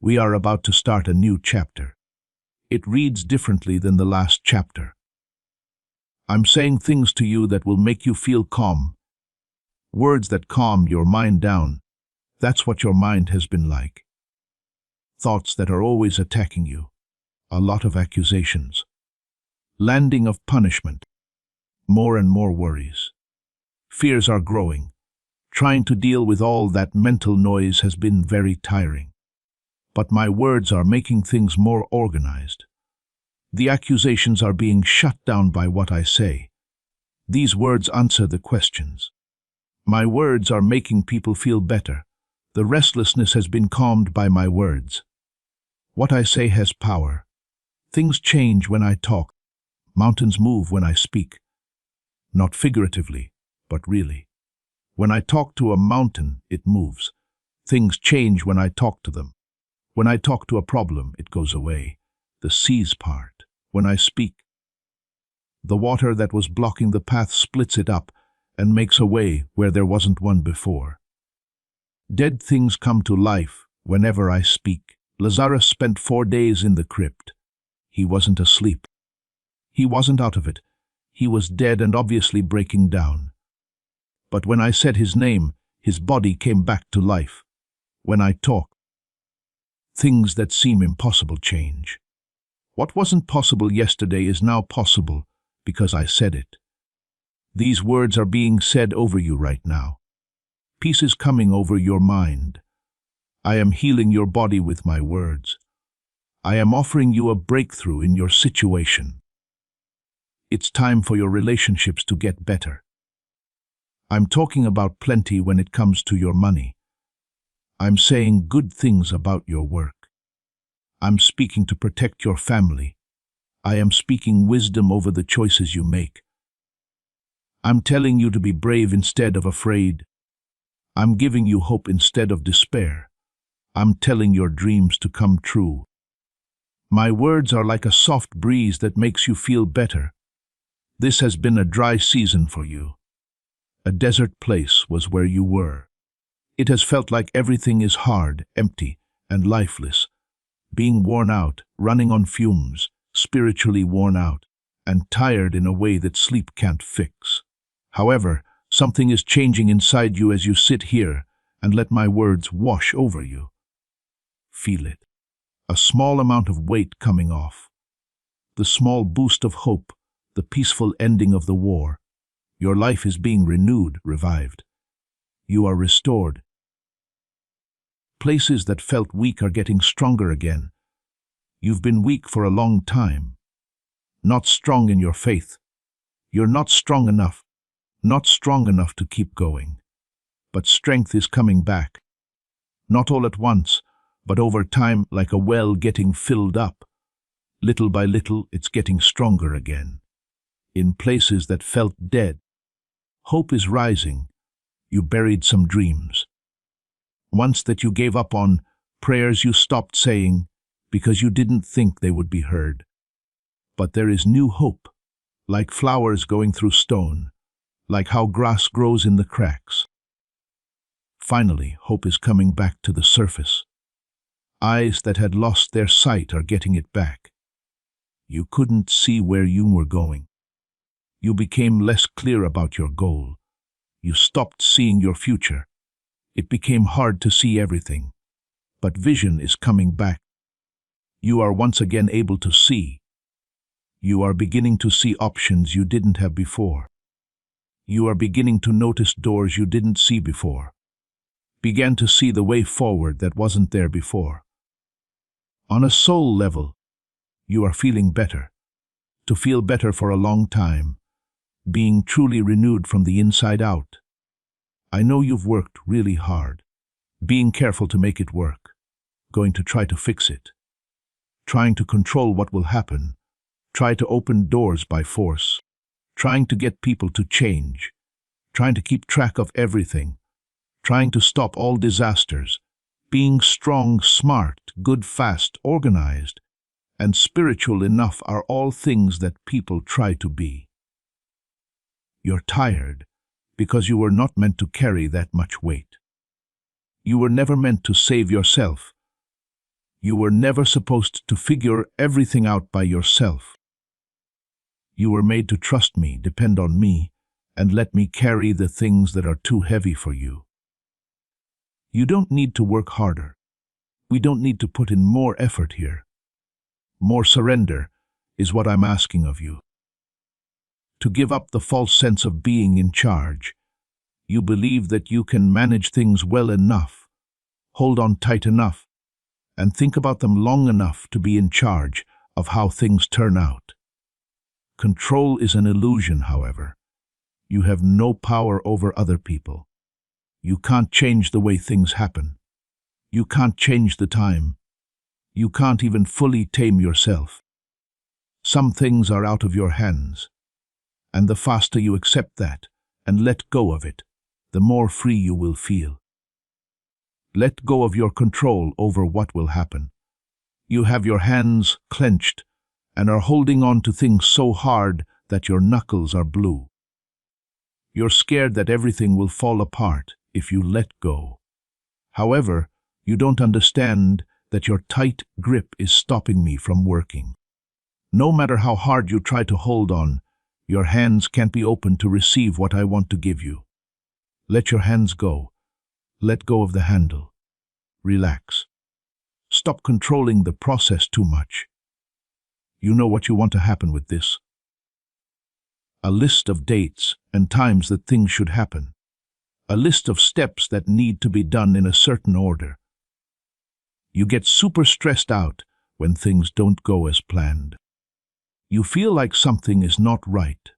We are about to start a new chapter. It reads differently than the last chapter. I'm saying things to you that will make you feel calm. Words that calm your mind down. That's what your mind has been like. Thoughts that are always attacking you. A lot of accusations. Landing of punishment. More and more worries. Fears are growing. Trying to deal with all that mental noise has been very tiring. But my words are making things more organized. The accusations are being shut down by what I say. These words answer the questions. My words are making people feel better. The restlessness has been calmed by my words. What I say has power. Things change when I talk. Mountains move when I speak. Not figuratively, but really. When I talk to a mountain, it moves. Things change when I talk to them. When I talk to a problem, it goes away. The seas part. When I speak, the water that was blocking the path splits it up and makes a way where there wasn't one before. Dead things come to life whenever I speak. Lazarus spent 4 days in the crypt. He wasn't asleep. He wasn't out of it. He was dead and obviously breaking down. But when I said his name, his body came back to life. When I talk, things that seem impossible change. What wasn't possible yesterday is now possible because I said it. These words are being said over you right now. Peace is coming over your mind. I am healing your body with my words. I am offering you a breakthrough in your situation. It's time for your relationships to get better. I'm talking about plenty when it comes to your money. I'm saying good things about your work. I'm speaking to protect your family. I am speaking wisdom over the choices you make. I'm telling you to be brave instead of afraid. I'm giving you hope instead of despair. I'm telling your dreams to come true. My words are like a soft breeze that makes you feel better. This has been a dry season for you. A desert place was where you were. It has felt like everything is hard, empty, and lifeless. Being worn out, running on fumes, spiritually worn out, and tired in a way that sleep can't fix. However, something is changing inside you as you sit here and let my words wash over you. Feel it. A small amount of weight coming off. The small boost of hope, the peaceful ending of the war. Your life is being renewed, revived. You are restored. Places that felt weak are getting stronger again. You've been weak for a long time. Not strong in your faith. You're not strong enough. Not strong enough to keep going. But strength is coming back. Not all at once, but over time, like a well getting filled up. Little by little, it's getting stronger again. In places that felt dead. Hope is rising. You buried some dreams. Once that you gave up on, prayers you stopped saying because you didn't think they would be heard. But there is new hope, like flowers going through stone, like how grass grows in the cracks. Finally, hope is coming back to the surface. Eyes that had lost their sight are getting it back. You couldn't see where you were going. You became less clear about your goal. You stopped seeing your future. It became hard to see everything. But vision is coming back. You are once again able to see. You are beginning to see options you didn't have before. You are beginning to notice doors you didn't see before. Began to see the way forward that wasn't there before. On a soul level, you are feeling better. To feel better for a long time. Being truly renewed from the inside out. I know you've worked really hard. Being careful to make it work. Going to try to fix it. Trying to control what will happen. try to open doors by force, trying to get people to change, trying to keep track of everything, trying to stop all disasters, being strong, smart, good, fast, organized, and spiritual enough are all things that people try to be. You're tired because you were not meant to carry that much weight. You were never meant to save yourself. You were never supposed to figure everything out by yourself. You were made to trust me, depend on me, and let me carry the things that are too heavy for you. You don't need to work harder. We don't need to put in more effort here. More surrender is what I'm asking of you. To give up the false sense of being in charge. You believe that you can manage things well enough, hold on tight enough, and think about them long enough to be in charge of how things turn out. Control is an illusion, however. You have no power over other people. You can't change the way things happen. You can't change the time. You can't even fully tame yourself. Some things are out of your hands, and the faster you accept that and let go of it, the more free you will feel. Let go of your control over what will happen. You have your hands clenched and are holding on to things so hard that your knuckles are blue. You're scared that everything will fall apart if you let go. However, you don't understand that your tight grip is stopping me from working. No matter how hard you try to hold on, your hands can't be open to receive what I want to give you. Let your hands go. Let go of the handle. Relax. Stop controlling the process too much. You know what you want to happen with this. A list of dates and times that things should happen. A list of steps that need to be done in a certain order. You get super stressed out when things don't go as planned. You feel like something is not right.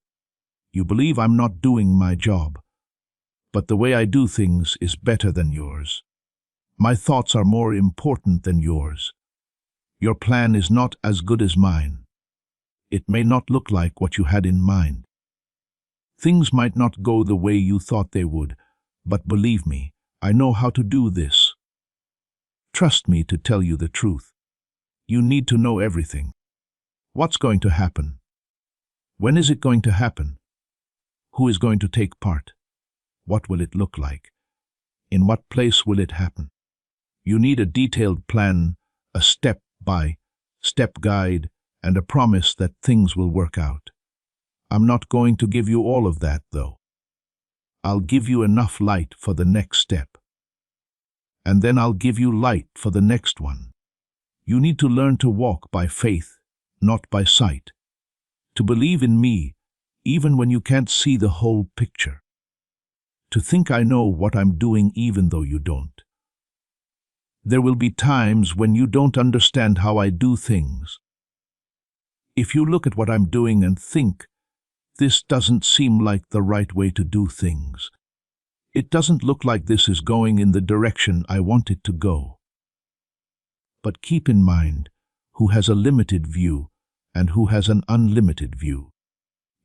You believe I'm not doing my job. But the way I do things is better than yours. My thoughts are more important than yours. Your plan is not as good as mine. It may not look like what you had in mind. Things might not go the way you thought they would, but believe me, I know how to do this. Trust me to tell you the truth. You need to know everything. What's going to happen? When is it going to happen? Who is going to take part? What will it look like? In what place will it happen? You need a detailed plan, a step-by-step guide, and a promise that things will work out. I'm not going to give you all of that, though. I'll give you enough light for the next step. And then I'll give you light for the next one. You need to learn to walk by faith, not by sight. To believe in me, even when you can't see the whole picture. To think I know what I'm doing even though you don't. There will be times when you don't understand how I do things. If you look at what I'm doing and think, this doesn't seem like the right way to do things. It doesn't look like this is going in the direction I want it to go. But keep in mind who has a limited view and who has an unlimited view.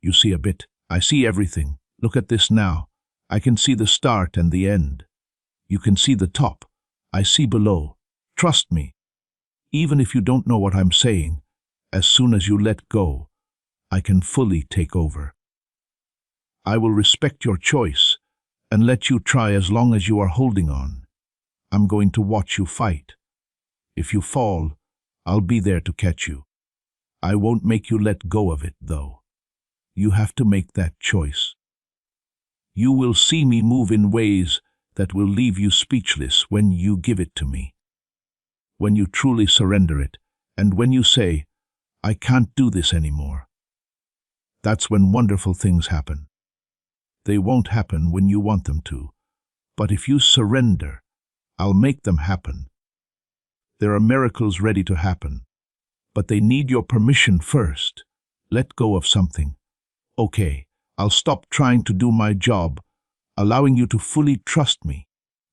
You see a bit, I see everything. Look at this now. I can see the start and the end. You can see the top. I see below. Trust me. Even if you don't know what I'm saying, as soon as you let go, I can fully take over. I will respect your choice and let you try as long as you are holding on. I'm going to watch you fight. If you fall, I'll be there to catch you. I won't make you let go of it, though. You have to make that choice. You will see me move in ways that will leave you speechless when you give it to me. When you truly surrender it, and when you say, I can't do this anymore. That's when wonderful things happen. They won't happen when you want them to, but if you surrender, I'll make them happen. There are miracles ready to happen, but they need your permission first. Let go of something. Okay, I'll stop trying to do my job, allowing you to fully trust me.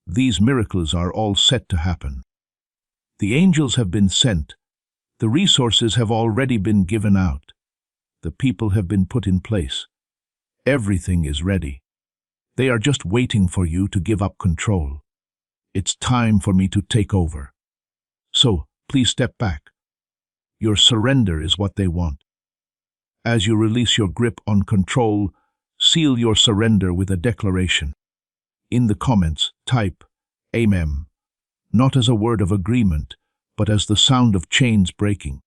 These miracles are all set to happen. The angels have been sent. The resources have already been given out. The people have been put in place. Everything is ready. They are just waiting for you to give up control. It's time for me to take over. So, please step back. Your surrender is what they want. As you release your grip on control, seal your surrender with a declaration. In the comments, type Amen, not as a word of agreement, but as the sound of chains breaking.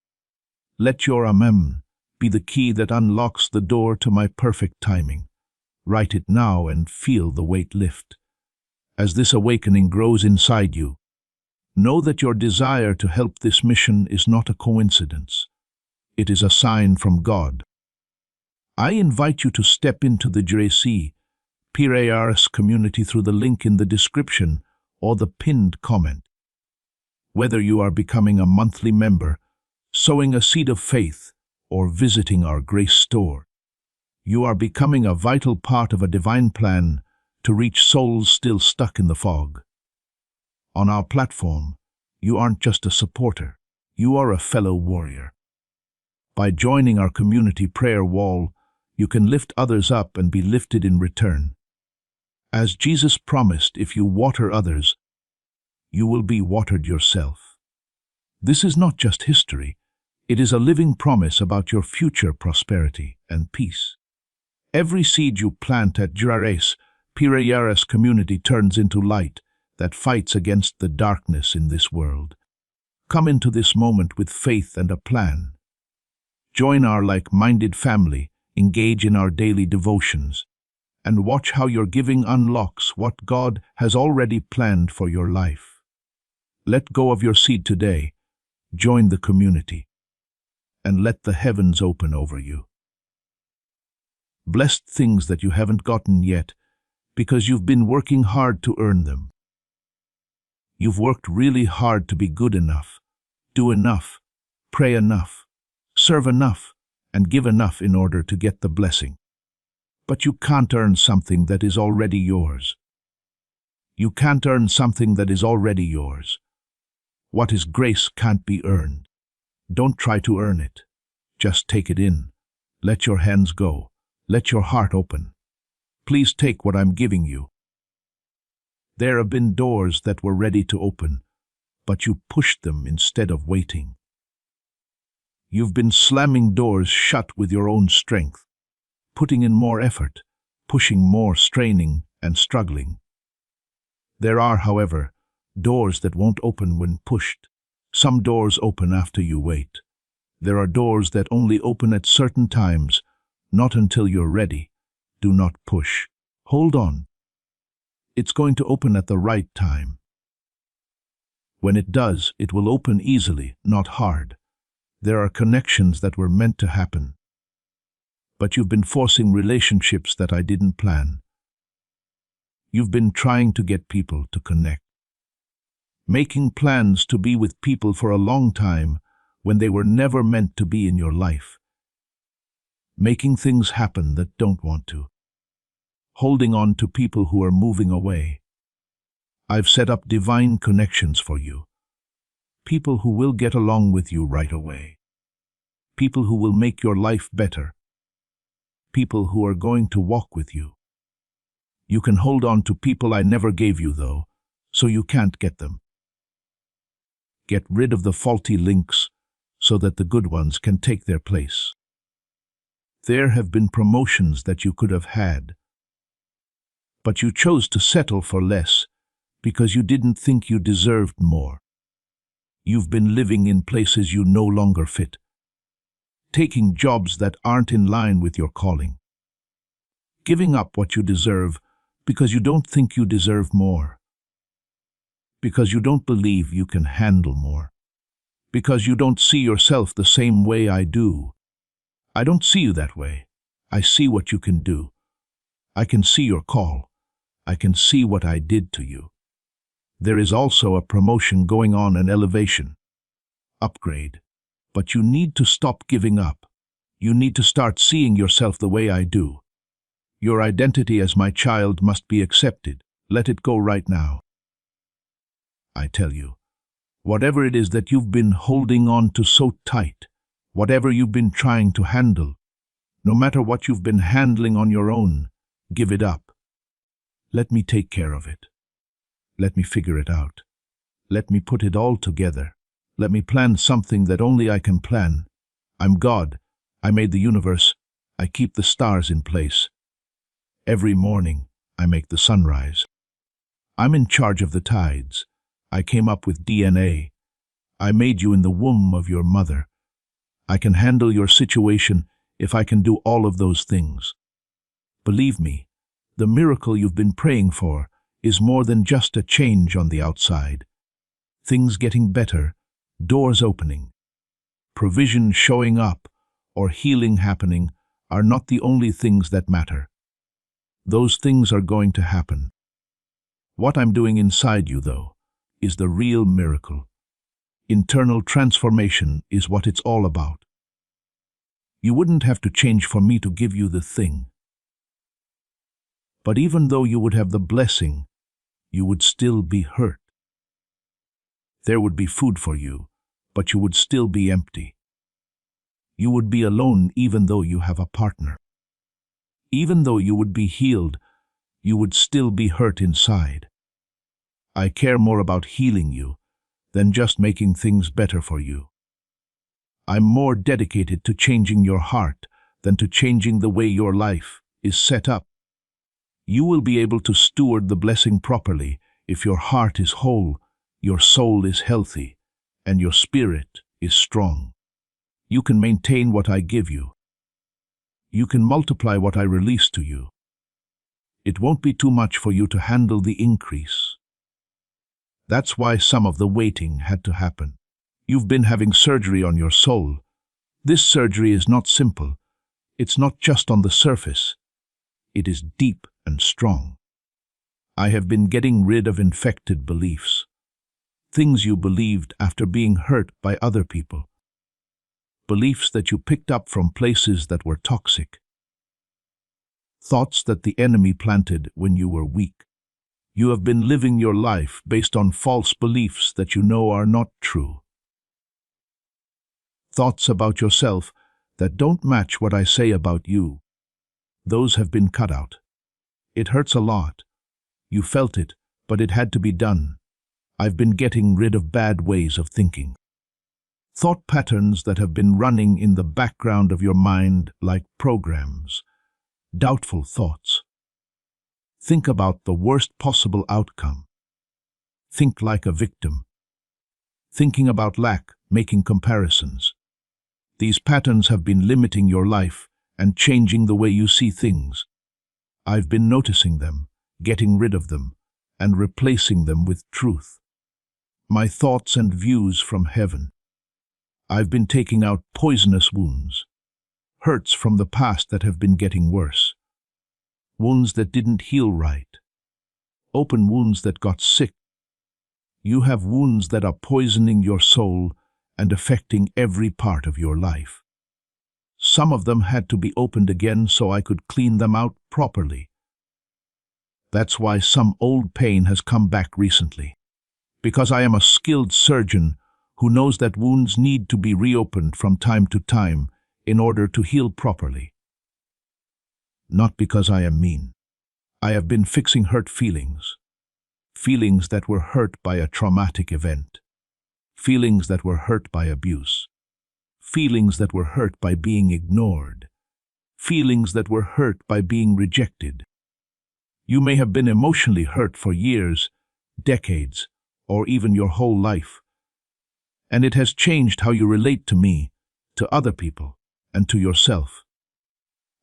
Let your Amen be the key that unlocks the door to my perfect timing. Write it now and feel the weight lift. As this awakening grows inside you, know that your desire to help this mission is not a coincidence. It is a sign from God. I invite you to step into the JC PRARS community through the link in the description or the pinned comment. Whether you are becoming a monthly member, sowing a seed of faith, or visiting our grace store, you are becoming a vital part of a divine plan to reach souls still stuck in the fog. On our platform, you aren't just a supporter, you are a fellow warrior. By joining our community prayer wall, you can lift others up and be lifted in return. As Jesus promised, if you water others, you will be watered yourself. This is not just history, it is a living promise about your future prosperity and peace. Every seed you plant at JRS PRARS community turns into light that fights against the darkness in this world. Come into this moment with faith and a plan. Join our like-minded family, engage in our daily devotions, and watch how your giving unlocks what God has already planned for your life. Let go of your seed today, join the community, and let the heavens open over you. Blessed things that you haven't gotten yet, because you've been working hard to earn them. You've worked really hard to be good enough, do enough, pray enough, serve enough, and give enough in order to get the blessing. But you can't earn something that is already yours. You can't earn something that is already yours. What is grace can't be earned. Don't try to earn it. Just take it in. Let your hands go. Let your heart open. Please take what I'm giving you. There have been doors that were ready to open, but you pushed them instead of waiting. You've been slamming doors shut with your own strength, putting in more effort, pushing more, straining and struggling. There are, however, doors that won't open when pushed. Some doors open after you wait. There are doors that only open at certain times, not until you're ready. Do not push. Hold on. It's going to open at the right time. When it does, it will open easily, not hard. There are connections that were meant to happen. But you've been forcing relationships that I didn't plan. You've been trying to get people to connect. Making plans to be with people for a long time when they were never meant to be in your life. Making things happen that don't want to. Holding on to people who are moving away. I've set up divine connections for you. People who will get along with you right away. People who will make your life better. People who are going to walk with you. You can hold on to people I never gave you, though, so you can't get them. Get rid of the faulty links so that the good ones can take their place. There have been promotions that you could have had, but you chose to settle for less because you didn't think you deserved more. You've been living in places you no longer fit, taking jobs that aren't in line with your calling, giving up what you deserve because you don't think you deserve more, because you don't believe you can handle more, because you don't see yourself the same way I do. I don't see you that way. I see what you can do. I can see your call. I can see what I did to you. There is also a promotion going on, an elevation, upgrade. But you need to stop giving up. You need to start seeing yourself the way I do. Your identity as my child must be accepted. Let it go right now. I tell you, whatever it is that you've been holding on to so tight, whatever you've been trying to handle, No matter what you've been handling on your own, give it up. Let me take care of it. Let me figure it out. Let me put it all together. Let me plan something that only I can plan. I'm God. I made the universe. I keep the stars in place. Every morning, I make the sunrise. I'm in charge of the tides. I came up with DNA. I made you in the womb of your mother. I can handle your situation if I can do all of those things. Believe me, the miracle you've been praying for is more than just a change on the outside. Things getting better, doors opening, provision showing up, or healing happening are not the only things that matter. Those things are going to happen. What I'm doing inside you, though, is the real miracle. Internal transformation is what it's all about. You wouldn't have to change for me to give you the thing. But even though you would have the blessing, you would still be hurt. There would be food for you, but you would still be empty. You would be alone even though you have a partner. Even though you would be healed, you would still be hurt inside. I care more about healing you than just making things better for you. I'm more dedicated to changing your heart than to changing the way your life is set up. You will be able to steward the blessing properly if your heart is whole, your soul is healthy, and your spirit is strong. You can maintain what I give you. You can multiply what I release to you. It won't be too much for you to handle the increase. That's why some of the waiting had to happen. You've been having surgery on your soul. This surgery is not simple. It's not just on the surface. It is deep and strong. I have been getting rid of infected beliefs. Things you believed after being hurt by other people. Beliefs that you picked up from places that were toxic. Thoughts that the enemy planted when you were weak. You have been living your life based on false beliefs that you know are not true. Thoughts about yourself that don't match what I say about you. Those have been cut out. It hurts a lot. You felt it, but it had to be done. I've been getting rid of bad ways of thinking. Thought patterns that have been running in the background of your mind like programs. Doubtful thoughts. Think about the worst possible outcome. Think like a victim. Thinking about lack, making comparisons. These patterns have been limiting your life and changing the way you see things. I've been noticing them, getting rid of them, and replacing them with truth. My thoughts and views from heaven. I've been taking out poisonous wounds, hurts from the past that have been getting worse, wounds that didn't heal right, open wounds that got sick. You have wounds that are poisoning your soul and affecting every part of your life. Some of them had to be opened again so I could clean them out properly. That's why some old pain has come back recently. Because I am a skilled surgeon who knows that wounds need to be reopened from time to time in order to heal properly. Not because I am mean. I have been fixing hurt feelings. Feelings that were hurt by a traumatic event. Feelings that were hurt by abuse. Feelings that were hurt by being ignored. Feelings that were hurt by being rejected. You may have been emotionally hurt for years, decades, or even your whole life. And it has changed how you relate to me, to other people, and to yourself.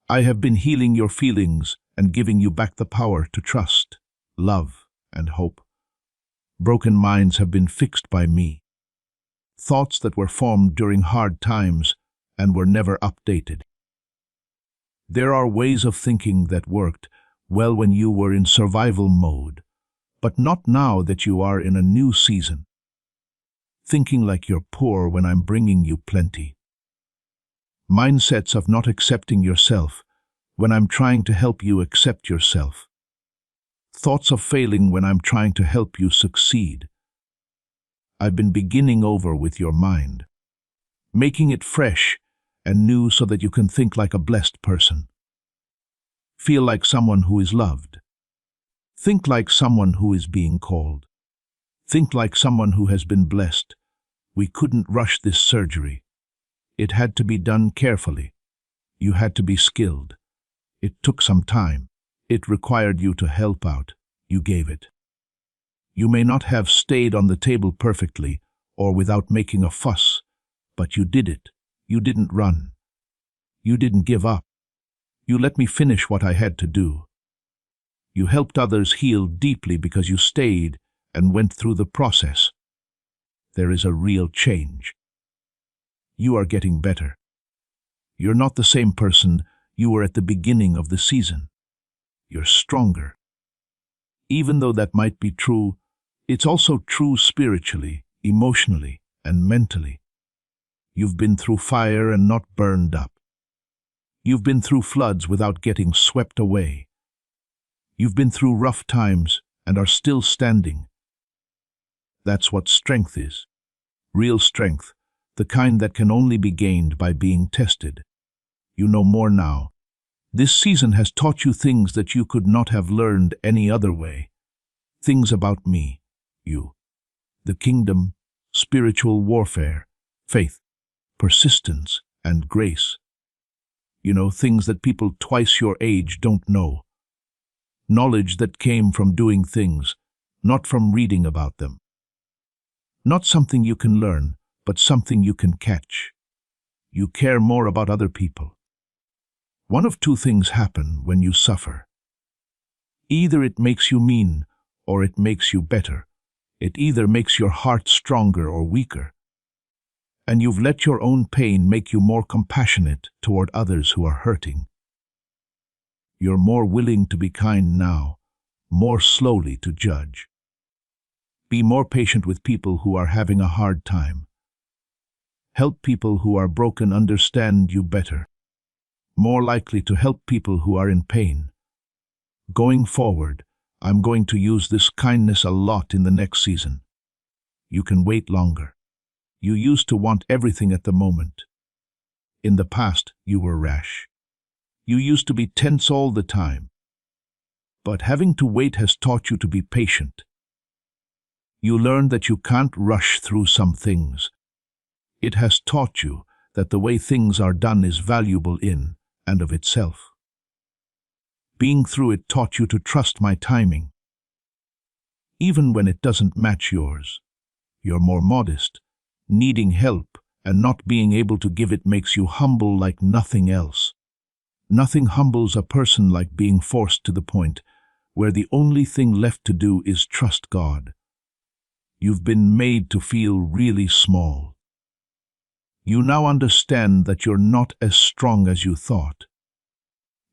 I have been healing your feelings and giving you back the power to trust, love, and hope. Broken minds have been fixed by me. Thoughts that were formed during hard times and were never updated. There are ways of thinking that worked well when you were in survival mode, but not now that you are in a new season. Thinking like you're poor when I'm bringing you plenty. Mindsets of not accepting yourself when I'm trying to help you accept yourself. Thoughts of failing when I'm trying to help you succeed. I've been beginning over with your mind, making it fresh and new so that you can think like a blessed person. Feel like someone who is loved. Think like someone who is being called. Think like someone who has been blessed. We couldn't rush this surgery. It had to be done carefully. You had to be skilled. It took some time. It required you to help out. You gave it. You may not have stayed on the table perfectly or without making a fuss, but you did it. You didn't run. You didn't give up. You let me finish what I had to do. You helped others heal deeply because you stayed and went through the process. There is a real change. You are getting better. You're not the same person you were at the beginning of the season. You're stronger. Even though that might be true, it's also true spiritually, emotionally, and mentally. You've been through fire and not burned up. You've been through floods without getting swept away. You've been through rough times and are still standing. That's what strength is. Real strength, the kind that can only be gained by being tested. You know more now. This season has taught you things that you could not have learned any other way. Things about me, you, the kingdom, spiritual warfare, faith, persistence, and grace. You know, things that people twice your age don't know. Knowledge that came from doing things, not from reading about them. Not something you can learn, but something you can catch. You care more about other people. One of two things happen when you suffer. Either it makes you mean, or it makes you better. It either makes your heart stronger or weaker. And you've let your own pain make you more compassionate toward others who are hurting. You're more willing to be kind now, more slowly to judge. Be more patient with people who are having a hard time. Help people who are broken understand you better. More likely to help people who are in pain. Going forward, I'm going to use this kindness a lot in the next season. You can wait longer. You used to want everything at the moment. In the past, you were rash. You used to be tense all the time. But having to wait has taught you to be patient. You learned that you can't rush through some things. It has taught you that the way things are done is valuable in and of itself. Being through it taught you to trust my timing. Even when it doesn't match yours, you're more modest. Needing help and not being able to give it makes you humble like nothing else. Nothing humbles a person like being forced to the point where the only thing left to do is trust God. You've been made to feel really small. You now understand that you're not as strong as you thought.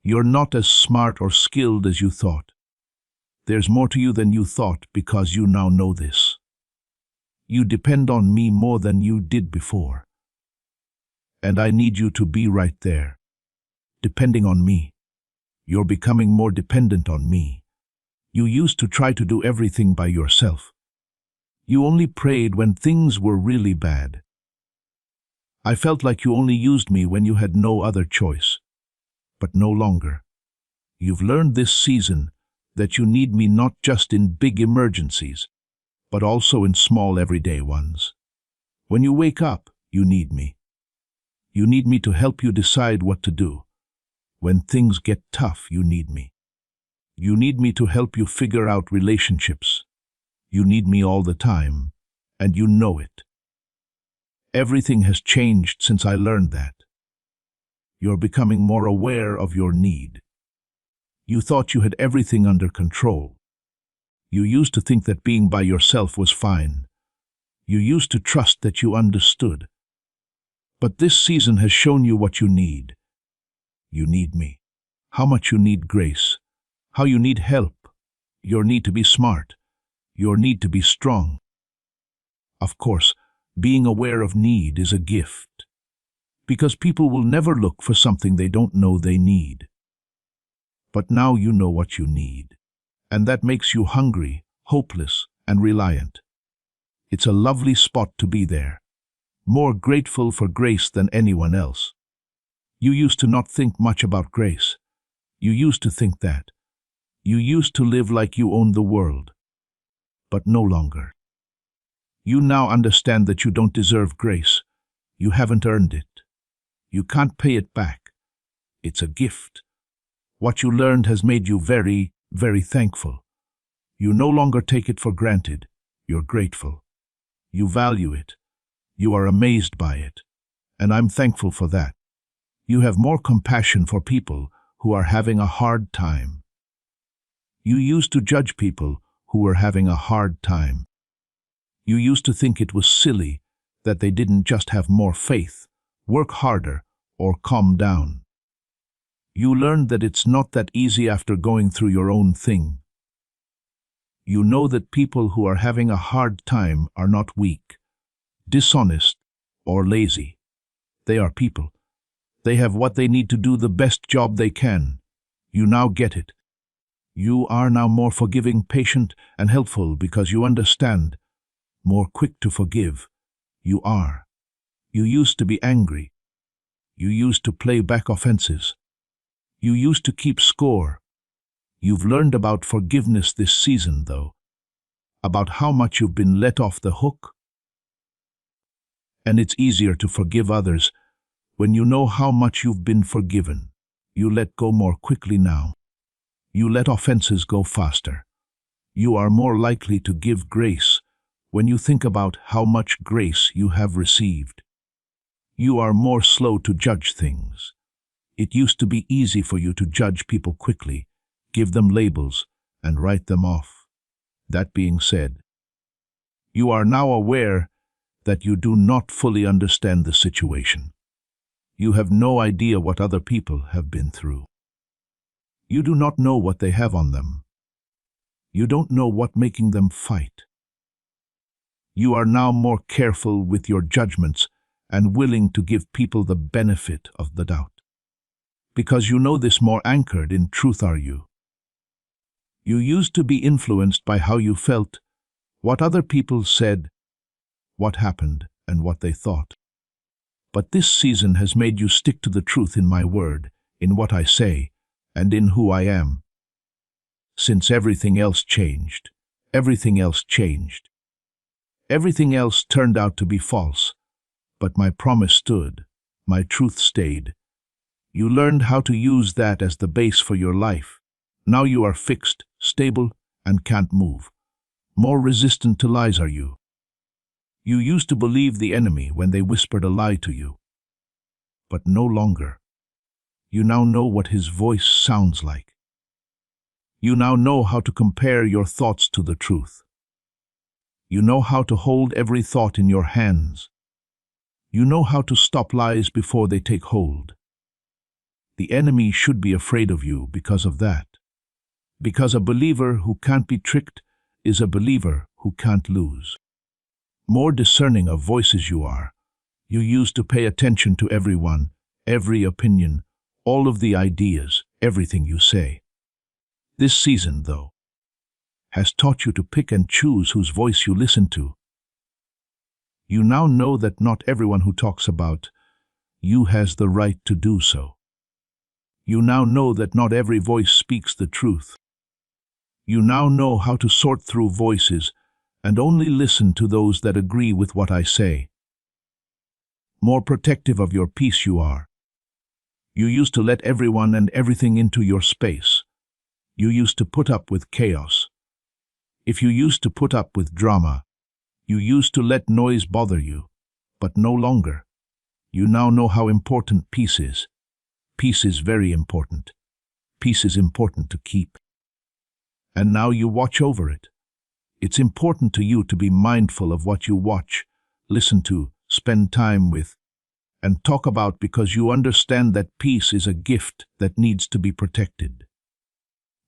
You're not as smart or skilled as you thought. There's more to you than you thought because you now know this. You depend on me more than you did before. And I need you to be right there, depending on me. You're becoming more dependent on me. You used to try to do everything by yourself. You only prayed when things were really bad. I felt like you only used me when you had no other choice. But no longer. You've learned this season that you need me not just in big emergencies, but also in small everyday ones. When you wake up, you need me. You need me to help you decide what to do. When things get tough, you need me. You need me to help you figure out relationships. You need me all the time, and you know it. Everything has changed since I learned that. You're becoming more aware of your need. You thought you had everything under control. You used to think that being by yourself was fine. You used to trust that you understood. But this season has shown you what you need. You need me. How much you need grace. How you need help. Your need to be smart. Your need to be strong. Of course, being aware of need is a gift. Because people will never look for something they don't know they need. But now you know what you need. And that makes you hungry, hopeless, and reliant. It's a lovely spot to be there. More grateful for grace than anyone else. You used to not think much about grace. You used to think that. You used to live like you owned the world. But no longer. You now understand that you don't deserve grace. You haven't earned it. You can't pay it back. It's a gift. What you learned has made you very, very thankful. You no longer take it for granted. You're grateful. You value it. You are amazed by it. And I'm thankful for that. You have more compassion for people who are having a hard time. You used to judge people who were having a hard time. You used to think it was silly that they didn't just have more faith, work harder, or calm down. You learned that it's not that easy after going through your own thing. You know that people who are having a hard time are not weak, dishonest, or lazy. They are people. They have what they need to do the best job they can. You now get it. You are now more forgiving, patient, and helpful because you understand. More quick to forgive. You are. You used to be angry. You used to play back offenses. You used to keep score. You've learned about forgiveness this season, though. About how much you've been let off the hook. And it's easier to forgive others when you know how much you've been forgiven. You let go more quickly now. You let offenses go faster. You are more likely to give grace when you think about how much grace you have received. You are more slow to judge things. It used to be easy for you to judge people quickly, give them labels, and write them off. That being said, you are now aware that you do not fully understand the situation. You have no idea what other people have been through. You do not know what they have on them. You don't know what making them fight. You are now more careful with your judgments and willing to give people the benefit of the doubt. Because you know this, more anchored in truth are you. You used to be influenced by how you felt, what other people said, what happened, and what they thought. But this season has made you stick to the truth in my word, in what I say, and in who I am. Since everything else changed, everything else changed. Everything else turned out to be false, but my promise stood, my truth stayed. You learned how to use that as the base for your life. Now you are fixed, stable, and can't move. More resistant to lies are you. You used to believe the enemy when they whispered a lie to you. But no longer. You now know what his voice sounds like. You now know how to compare your thoughts to the truth. You know how to hold every thought in your hands. You know how to stop lies before they take hold. The enemy should be afraid of you because of that. Because a believer who can't be tricked is a believer who can't lose. More discerning of voices you are. You used to pay attention to everyone, every opinion, all of the ideas, everything you say. This season, though, has taught you to pick and choose whose voice you listen to. You now know that not everyone who talks about you has the right to do so. You now know that not every voice speaks the truth. You now know how to sort through voices and only listen to those that agree with what I say. More protective of your peace you are. You used to let everyone and everything into your space. You used to put up with chaos. If you used to put up with drama, you used to let noise bother you, but no longer. You now know how important peace is. Peace is very important. Peace is important to keep. And now you watch over it. It's important to you to be mindful of what you watch, listen to, spend time with, and talk about, because you understand that peace is a gift that needs to be protected.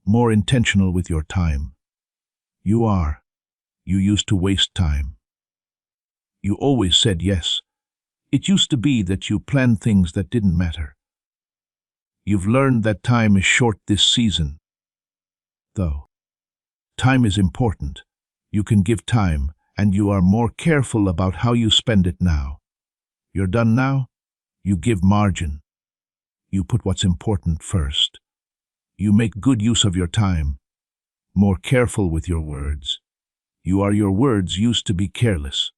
More intentional with your time. You are. You used to waste time. You always said yes. It used to be that you planned things that didn't matter. You've learned that time is short this season. Though, time is important. You can give time, and you are more careful about how you spend it now. You're done now? You give margin. You put what's important first. You make good use of your time, more careful with your words. Your words used to be careless.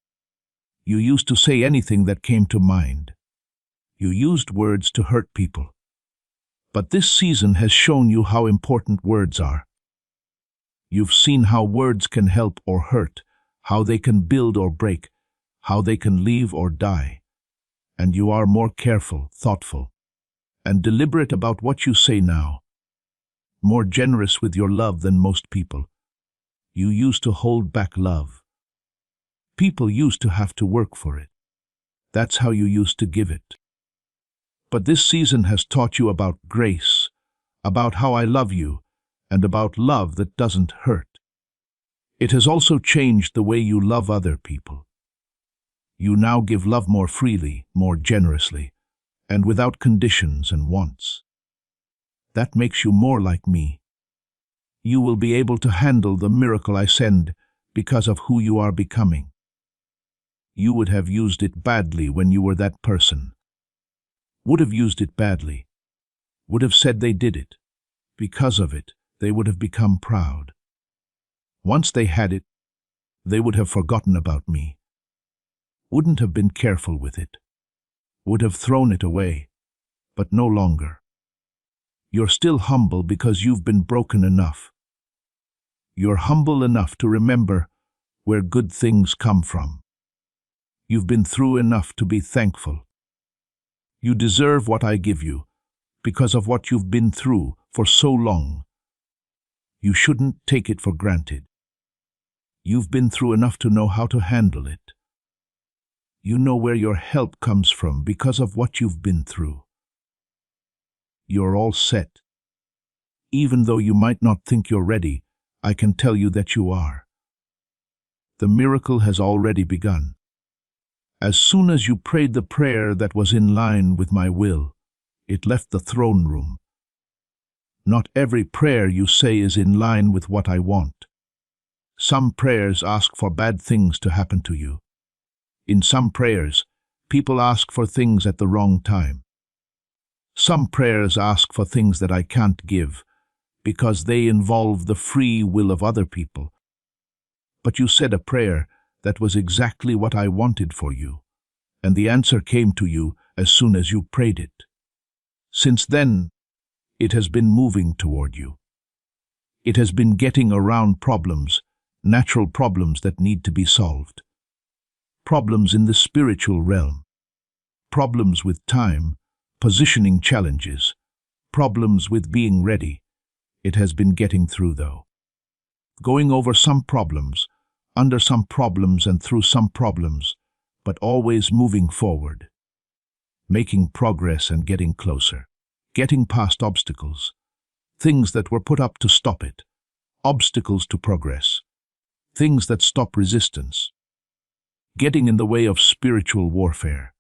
You used to say anything that came to mind. You used words to hurt people. But this season has shown you how important words are. You've seen how words can help or hurt, how they can build or break, how they can leave or die. And you are more careful, thoughtful, and deliberate about what you say now. More generous with your love than most people. You used to hold back love. People used to have to work for it. That's how you used to give it. But this season has taught you about grace, about how I love you, and about love that doesn't hurt. It has also changed the way you love other people. You now give love more freely, more generously, and without conditions and wants. That makes you more like me. You will be able to handle the miracle I send because of who you are becoming. You would have used it badly when you were that person. Would have used it badly. Would have said they did it. Because of it, they would have become proud. Once they had it, they would have forgotten about me. Wouldn't have been careful with it. Would have thrown it away, but no longer. You're still humble because you've been broken enough. You're humble enough to remember where good things come from. You've been through enough to be thankful. You deserve what I give you because of what you've been through for so long. You shouldn't take it for granted. You've been through enough to know how to handle it. You know where your help comes from because of what you've been through. You're all set. Even though you might not think you're ready, I can tell you that you are. The miracle has already begun. As soon as you prayed the prayer that was in line with my will, it left the throne room. Not every prayer you say is in line with what I want. Some prayers ask for bad things to happen to you. In some prayers, people ask for things at the wrong time. Some prayers ask for things that I can't give because they involve the free will of other people. But you said a prayer that was exactly what I wanted for you, and the answer came to you as soon as you prayed it. Since then, it has been moving toward you. It has been getting around problems, natural problems that need to be solved. Problems in the spiritual realm. Problems with time, positioning challenges. Problems with being ready. It has been getting through though. Going over some problems, under some problems and through some problems, but always moving forward. Making progress and getting closer. Getting past obstacles. Things that were put up to stop it. Obstacles to progress. Things that stop resistance. Getting in the way of spiritual warfare.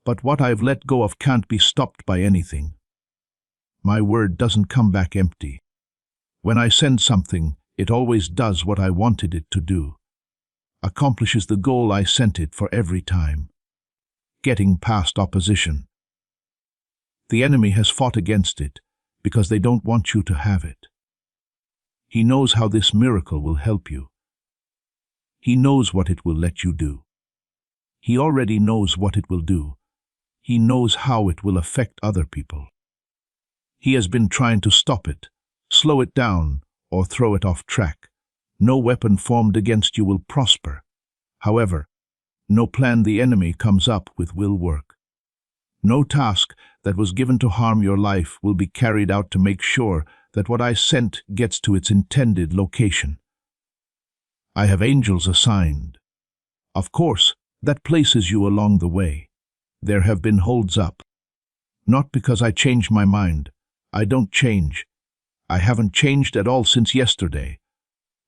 But what I've let go of can't be stopped by anything. My word doesn't come back empty. When I send something, it always does what I wanted it to do. Accomplishes the goal I sent it for every time. Getting past opposition. The enemy has fought against it because they don't want you to have it. He knows how this miracle will help you. He knows what it will let you do. He already knows what it will do. He knows how it will affect other people. He has been trying to stop it, slow it down, or throw it off track. No weapon formed against you will prosper. However, no plan the enemy comes up with will work. No task that was given to harm your life will be carried out to make sure that what I sent gets to its intended location. I have angels assigned. Of course, that places you along the way. There have been holds up. Not because I changed my mind. I don't change. I haven't changed at all since yesterday.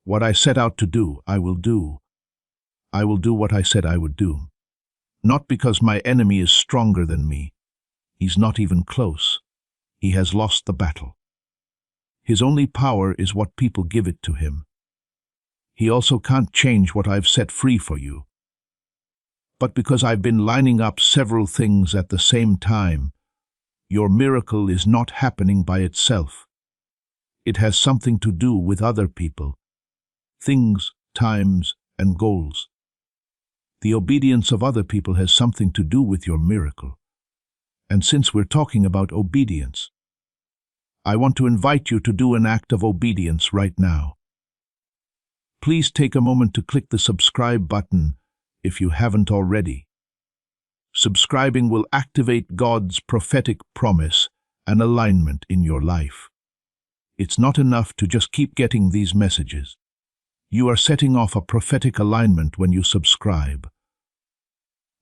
What I set out to do, I will do. I will do what I said I would do. Not because my enemy is stronger than me. He's not even close. He has lost the battle. His only power is what people give it to him. He also can't change what I've set free for you. But because I've been lining up several things at the same time, Your miracle is not happening by itself. It has something to do with other people, things, times, and goals. The obedience of other people has something to do with your miracle. And since we're talking about obedience, I want to invite you to do an act of obedience right now. Please take a moment to click the subscribe button if you haven't already. Subscribing will activate God's prophetic promise and alignment in your life. It's not enough to just keep getting these messages. You are setting off a prophetic alignment when you subscribe.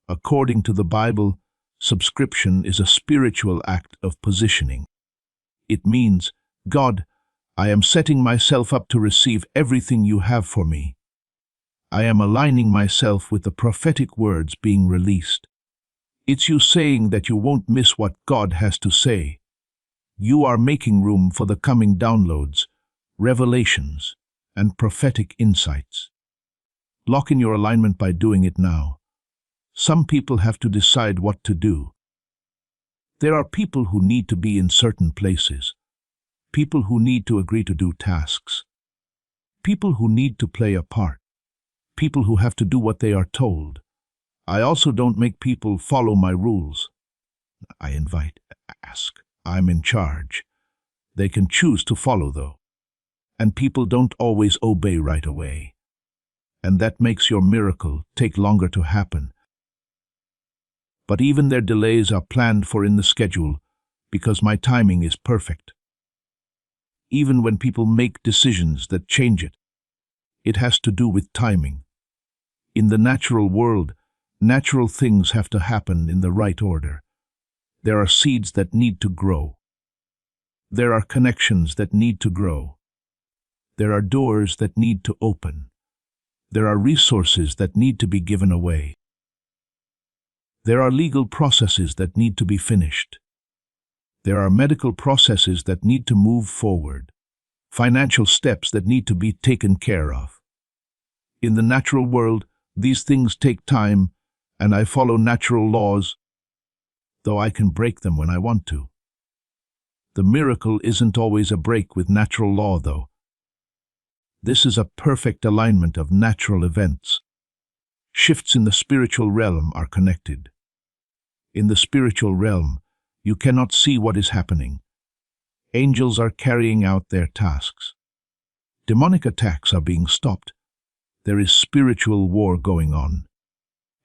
According to the Bible, subscription is a spiritual act of positioning. It means, God, I am setting myself up to receive everything you have for me. I am aligning myself with the prophetic words being released. It's you saying that you won't miss what God has to say. You are making room for the coming downloads, revelations, and prophetic insights. Lock in your alignment by doing it now. Some people have to decide what to do. There are people who need to be in certain places, people who need to agree to do tasks, people who need to play a part, people who have to do what they are told. I also don't make people follow my rules. I invite, ask. I'm in charge. They can choose to follow, though. And people don't always obey right away. And that makes your miracle take longer to happen. But even their delays are planned for in the schedule because my timing is perfect. Even when people make decisions that change it, it has to do with timing. In the natural world, natural things have to happen in the right order. There are seeds that need to grow. There are connections that need to grow. There are doors that need to open. There are resources that need to be given away. There are legal processes that need to be finished. There are medical processes that need to move forward. Financial steps that need to be taken care of. In the natural world, these things take time, and I follow natural laws, though I can break them when I want to. The miracle isn't always a break with natural law, though. This is a perfect alignment of natural events. Shifts in the spiritual realm are connected. In the spiritual realm, you cannot see what is happening. Angels are carrying out their tasks. Demonic attacks are being stopped. There is spiritual war going on.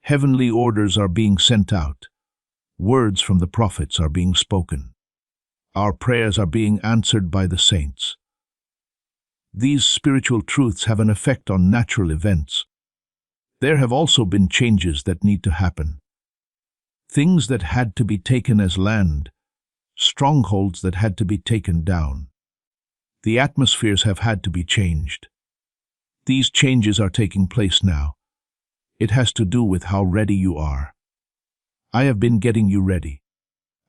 Heavenly orders are being sent out. Words from the prophets are being spoken. Our prayers are being answered by the saints. These spiritual truths have an effect on natural events. There have also been changes that need to happen. Things that had to be taken as land, strongholds that had to be taken down. The atmospheres have had to be changed. These changes are taking place now. It has to do with how ready you are. I have been getting you ready.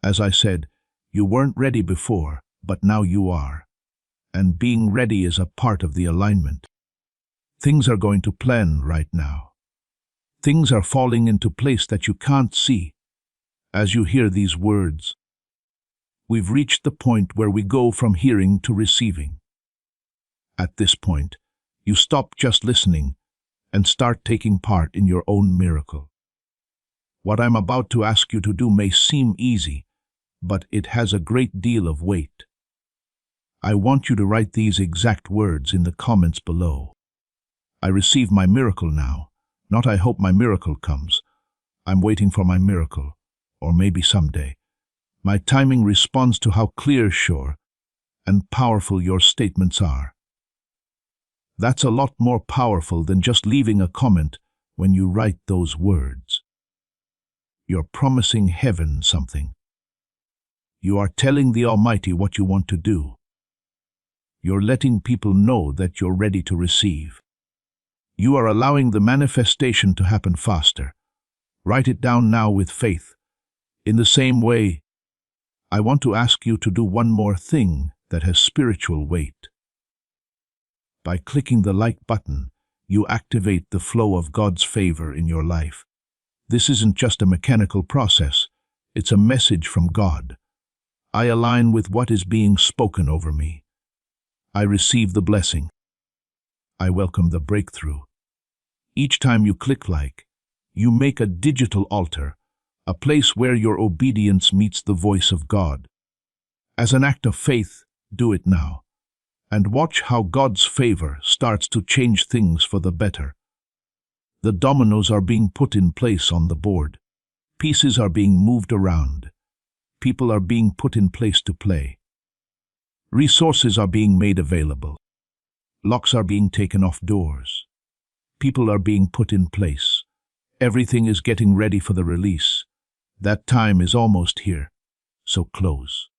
As I said, you weren't ready before, but now you are. And being ready is a part of the alignment. Things are going to plan right now. Things are falling into place that you can't see. As you hear these words, we've reached the point where we go from hearing to receiving. At this point, you stop just listening and start taking part in your own miracle. What I'm about to ask you to do may seem easy, but it has a great deal of weight. I want you to write these exact words in the comments below. I receive my miracle now, not I hope my miracle comes. I'm waiting for my miracle, or maybe someday. My timing responds to how clear, sure, and powerful your statements are. That's a lot more powerful than just leaving a comment when you write those words. You're promising heaven something. You are telling the Almighty what you want to do. You're letting people know that you're ready to receive. You are allowing the manifestation to happen faster. Write it down now with faith. In the same way, I want to ask you to do one more thing that has spiritual weight. By clicking the like button, you activate the flow of God's favor in your life. This isn't just a mechanical process, it's a message from God. I align with what is being spoken over me. I receive the blessing. I welcome the breakthrough. Each time you click like, you make a digital altar, a place where your obedience meets the voice of God. As an act of faith, do it now, and watch how God's favor starts to change things for the better. The dominoes are being put in place on the board. Pieces are being moved around. People are being put in place to play. Resources are being made available. Locks are being taken off doors. People are being put in place. Everything is getting ready for the release. That time is almost here, so close.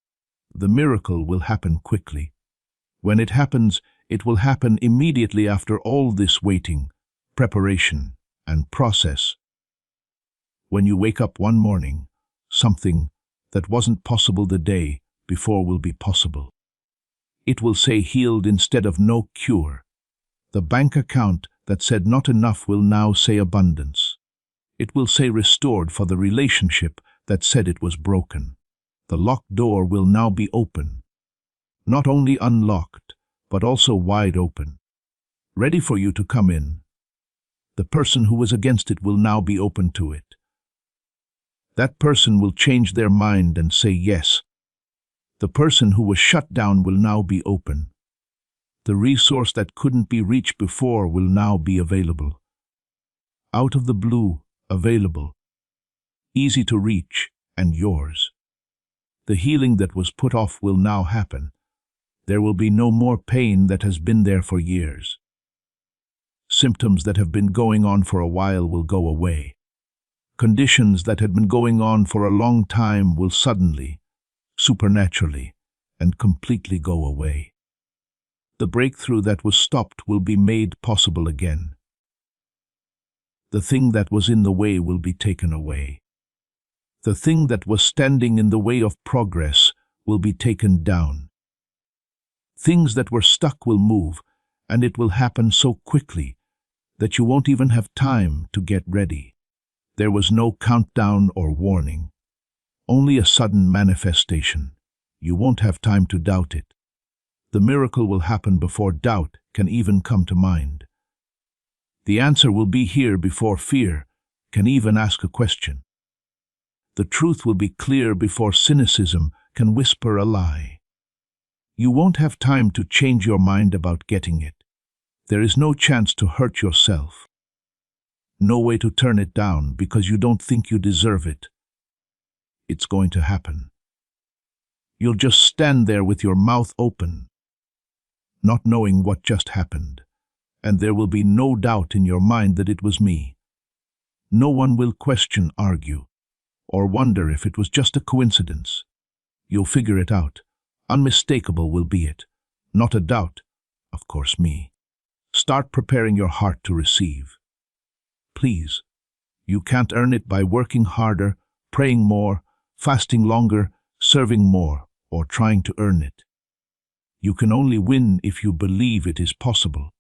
The miracle will happen quickly. When it happens, it will happen immediately after all this waiting, preparation, and process. When you wake up one morning, something that wasn't possible the day before will be possible. It will say healed instead of no cure. The bank account that said not enough will now say abundance. It will say restored for the relationship that said it was broken. The locked door will now be open. Not only unlocked, but also wide open. Ready for you to come in. The person who was against it will now be open to it. That person will change their mind and say yes. The person who was shut down will now be open. The resource that couldn't be reached before will now be available. Out of the blue, available. Easy to reach and yours. The healing that was put off will now happen. There will be no more pain that has been there for years. Symptoms that have been going on for a while will go away. Conditions that had been going on for a long time will suddenly, supernaturally, and completely go away. The breakthrough that was stopped will be made possible again. The thing that was in the way will be taken away. The thing that was standing in the way of progress will be taken down. Things that were stuck will move, and it will happen so quickly that you won't even have time to get ready. There was no countdown or warning, only a sudden manifestation. You won't have time to doubt it. The miracle will happen before doubt can even come to mind. The answer will be here before fear can even ask a question. The truth will be clear before cynicism can whisper a lie. You won't have time to change your mind about getting it. There is no chance to hurt yourself. No way to turn it down because you don't think you deserve it. It's going to happen. You'll just stand there with your mouth open, not knowing what just happened, and there will be no doubt in your mind that it was me. No one will question, argue, or wonder if it was just a coincidence. You'll figure it out. Unmistakable will be it. Not a doubt. Of course, me. Start preparing your heart to receive. Please. You can't earn it by working harder, praying more, fasting longer, serving more, or trying to earn it. You can only win if you believe it is possible.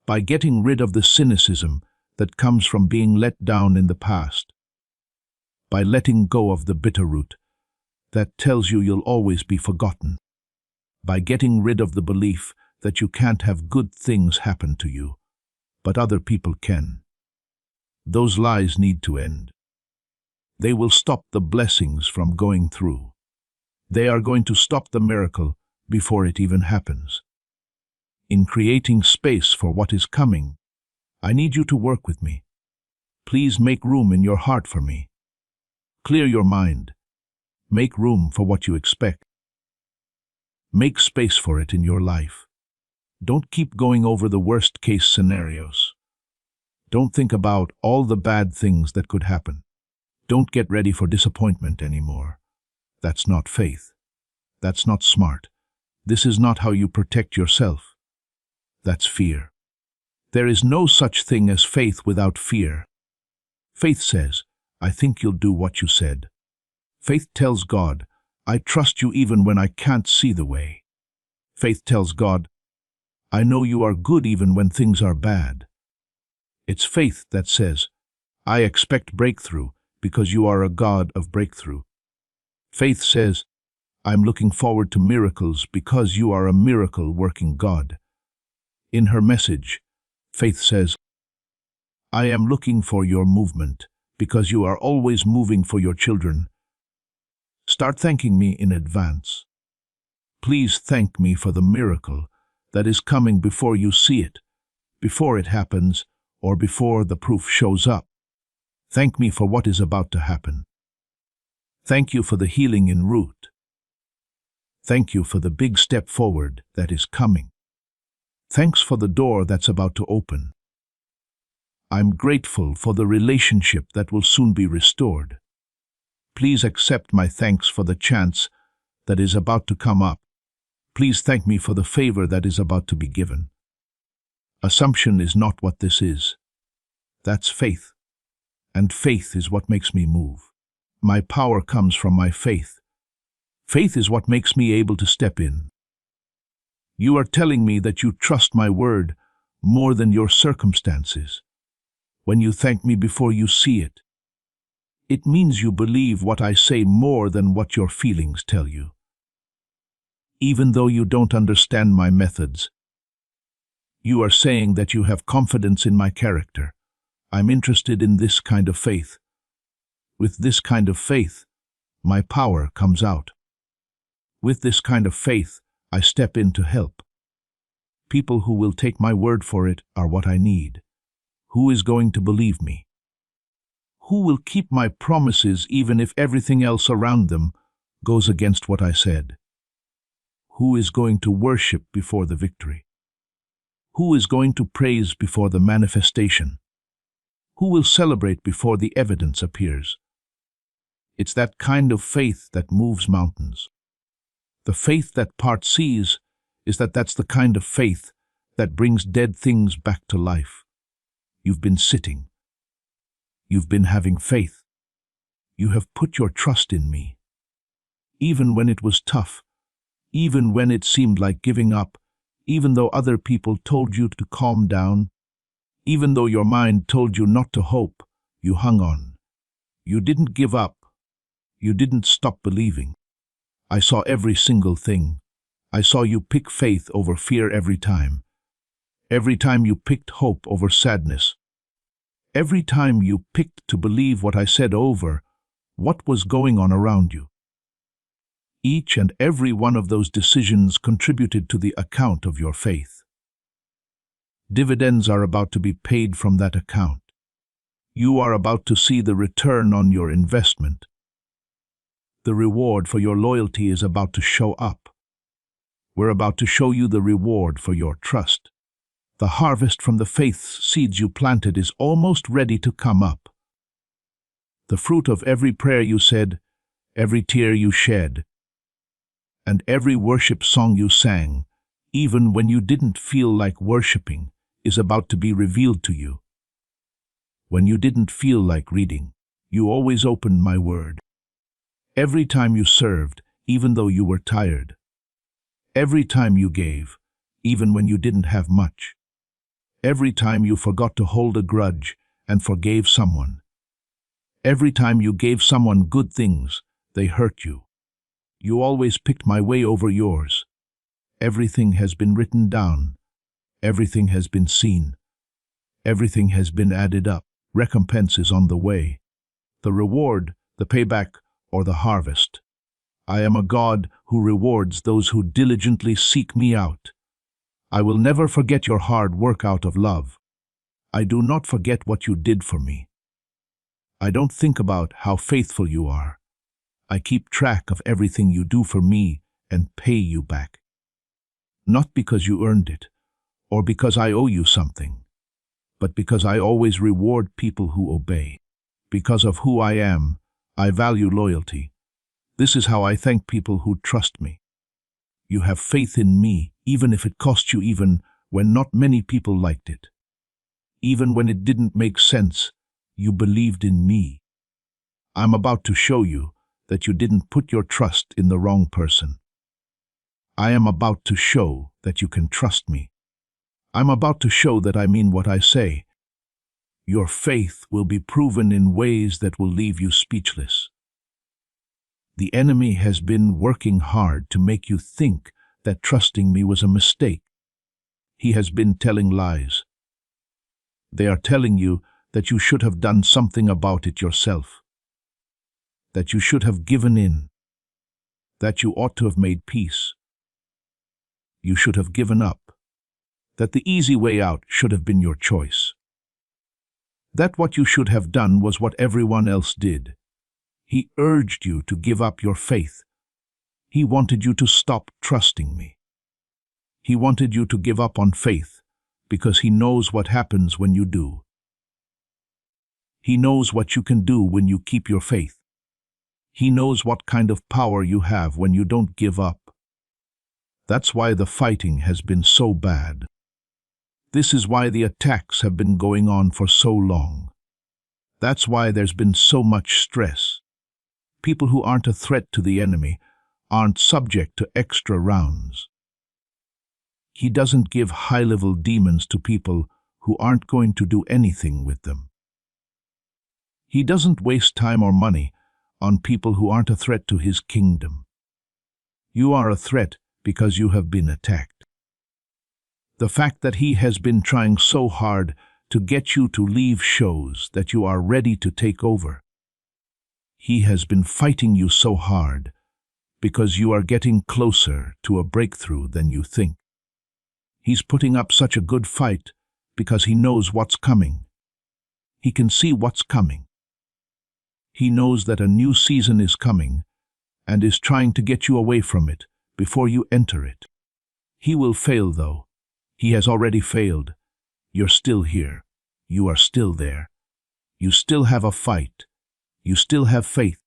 By getting rid of the cynicism that comes from being let down in the past. By letting go of the bitter root that tells you you'll always be forgotten. By getting rid of the belief that you can't have good things happen to you, but other people can. Those lies need to end. They will stop the blessings from going through. They are going to stop the miracle before it even happens. In creating space for what is coming, I need you to work with me. Please make room in your heart for me. Clear your mind. Make room for what you expect. Make space for it in your life. Don't keep going over the worst-case scenarios. Don't think about all the bad things that could happen. Don't get ready for disappointment anymore. That's not faith. That's not smart. This is not how you protect yourself. That's fear. There is no such thing as faith without fear. Faith says, I think you'll do what you said. Faith tells God, I trust you even when I can't see the way. Faith tells God, I know you are good even when things are bad. It's faith that says, I expect breakthrough because you are a God of breakthrough. Faith says, I'm looking forward to miracles because you are a miracle-working God. In her message, Faith says, I am looking for your movement because you are always moving for your children. Start thanking me in advance. Please thank me for the miracle that is coming before you see it, before it happens, or before the proof shows up. Thank me for what is about to happen. Thank you for the healing en route. Thank you for the big step forward that is coming. Thanks for the door that's about to open. I'm grateful for the relationship that will soon be restored. Please accept my thanks for the chance that is about to come up. Please thank me for the favor that is about to be given. Assumption is not what this is. That's faith. And faith is what makes me move. My power comes from my faith. Faith is what makes me able to step in. You are telling me that you trust my word more than your circumstances. When you thank me before you see it, it means you believe what I say more than what your feelings tell you. Even though you don't understand my methods, you are saying that you have confidence in my character. I'm interested in this kind of faith. With this kind of faith, my power comes out. With this kind of faith, I step in to help. People who will take my word for it are what I need. Who is going to believe me? Who will keep my promises even if everything else around them goes against what I said? Who is going to worship before the victory? Who is going to praise before the manifestation? Who will celebrate before the evidence appears? It's that kind of faith that moves mountains. The faith that parts seas is that's the kind of faith that brings dead things back to life. You've been sitting. You've been having faith. You have put your trust in me. Even when it was tough, even when it seemed like giving up, even though other people told you to calm down, even though your mind told you not to hope, you hung on. You didn't give up. You didn't stop believing. I saw every single thing. I saw you pick faith over fear every time. Every time you picked hope over sadness. Every time you picked to believe what I said over what was going on around you. Each and every one of those decisions contributed to the account of your faith. Dividends are about to be paid from that account. You are about to see the return on your investment. The reward for your loyalty is about to show up. We're about to show you the reward for your trust. The harvest from the faith seeds you planted is almost ready to come up. The fruit of every prayer you said, every tear you shed, and every worship song you sang, even when you didn't feel like worshiping, is about to be revealed to you. When you didn't feel like reading, you always opened my word. Every time you served, even though you were tired. Every time you gave, even when you didn't have much. Every time you forgot to hold a grudge and forgave someone. Every time you gave someone good things, they hurt you. You always picked my way over yours. Everything has been written down. Everything has been seen. Everything has been added up. Recompense is on the way. The reward, the payback, or the harvest. I am a God who rewards those who diligently seek me out. I will never forget your hard work out of love. I do not forget what you did for me. I don't think about how faithful you are. I keep track of everything you do for me and pay you back. Not because you earned it, or because I owe you something, but because I always reward people who obey. Because of who I am, I value loyalty. This is how I thank people who trust me. You have faith in me, even if it cost you, even when not many people liked it. Even when it didn't make sense, you believed in me. I'm about to show you that you didn't put your trust in the wrong person. I am about to show that you can trust me. I'm about to show that I mean what I say. Your faith will be proven in ways that will leave you speechless. The enemy has been working hard to make you think that trusting me was a mistake. He has been telling lies. They are telling you that you should have done something about it yourself, that you should have given in, that you ought to have made peace. You should have given up, that the easy way out should have been your choice. That what you should have done was what everyone else did. He urged you to give up your faith. He wanted you to stop trusting me. He wanted you to give up on faith because he knows what happens when you do. He knows what you can do when you keep your faith. He knows what kind of power you have when you don't give up. That's why the fighting has been so bad. This is why the attacks have been going on for so long. That's why there's been so much stress. People who aren't a threat to the enemy aren't subject to extra rounds. He doesn't give high-level demons to people who aren't going to do anything with them. He doesn't waste time or money on people who aren't a threat to his kingdom. You are a threat because you have been attacked. The fact that he has been trying so hard to get you to leave shows that you are ready to take over. He has been fighting you so hard because you are getting closer to a breakthrough than you think. He's putting up such a good fight because he knows what's coming. He can see what's coming. He knows that a new season is coming and is trying to get you away from it before you enter it. He will fail, though. He has already failed. You're still here. You are still there. You still have a fight. You still have faith.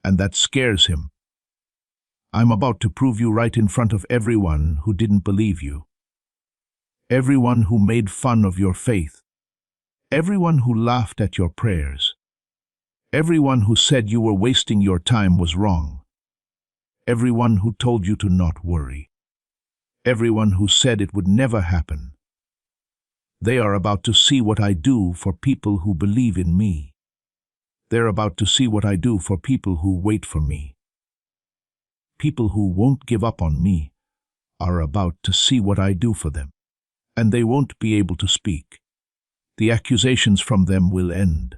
And that scares him. I'm about to prove you right in front of everyone who didn't believe you. Everyone who made fun of your faith. Everyone who laughed at your prayers. Everyone who said you were wasting your time was wrong. Everyone who told you to not worry. Everyone who said it would never happen. They are about to see what I do for people who believe in me. They're about to see what I do for people who wait for me. People who won't give up on me are about to see what I do for them, and they won't be able to speak. The accusations from them will end.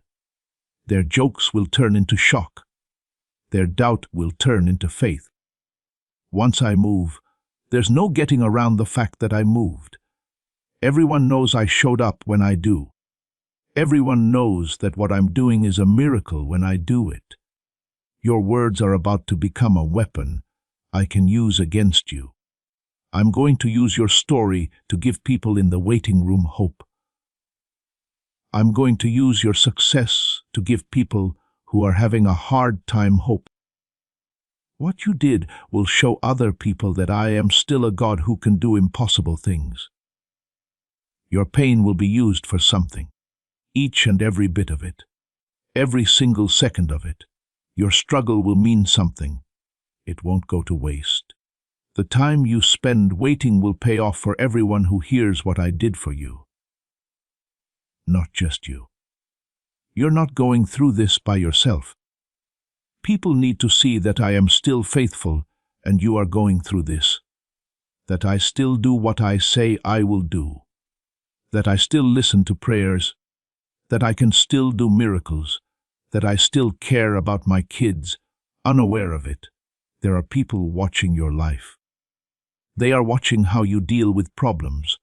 Their jokes will turn into shock. Their doubt will turn into faith. Once I move, there's no getting around the fact that I moved. Everyone knows I showed up when I do. Everyone knows that what I'm doing is a miracle when I do it. Your words are about to become a weapon I can use against you. I'm going to use your story to give people in the waiting room hope. I'm going to use your success to give people who are having a hard time hope. What you did will show other people that I am still a God who can do impossible things. Your pain will be used for something, each and every bit of it, every single second of it. Your struggle will mean something. It won't go to waste. The time you spend waiting will pay off for everyone who hears what I did for you. Not just you. You're not going through this by yourself. People need to see that I am still faithful and you are going through this. That I still do what I say I will do. That I still listen to prayers. That I can still do miracles. That I still care about my kids, unaware of it. There are people watching your life. They are watching how you deal with problems.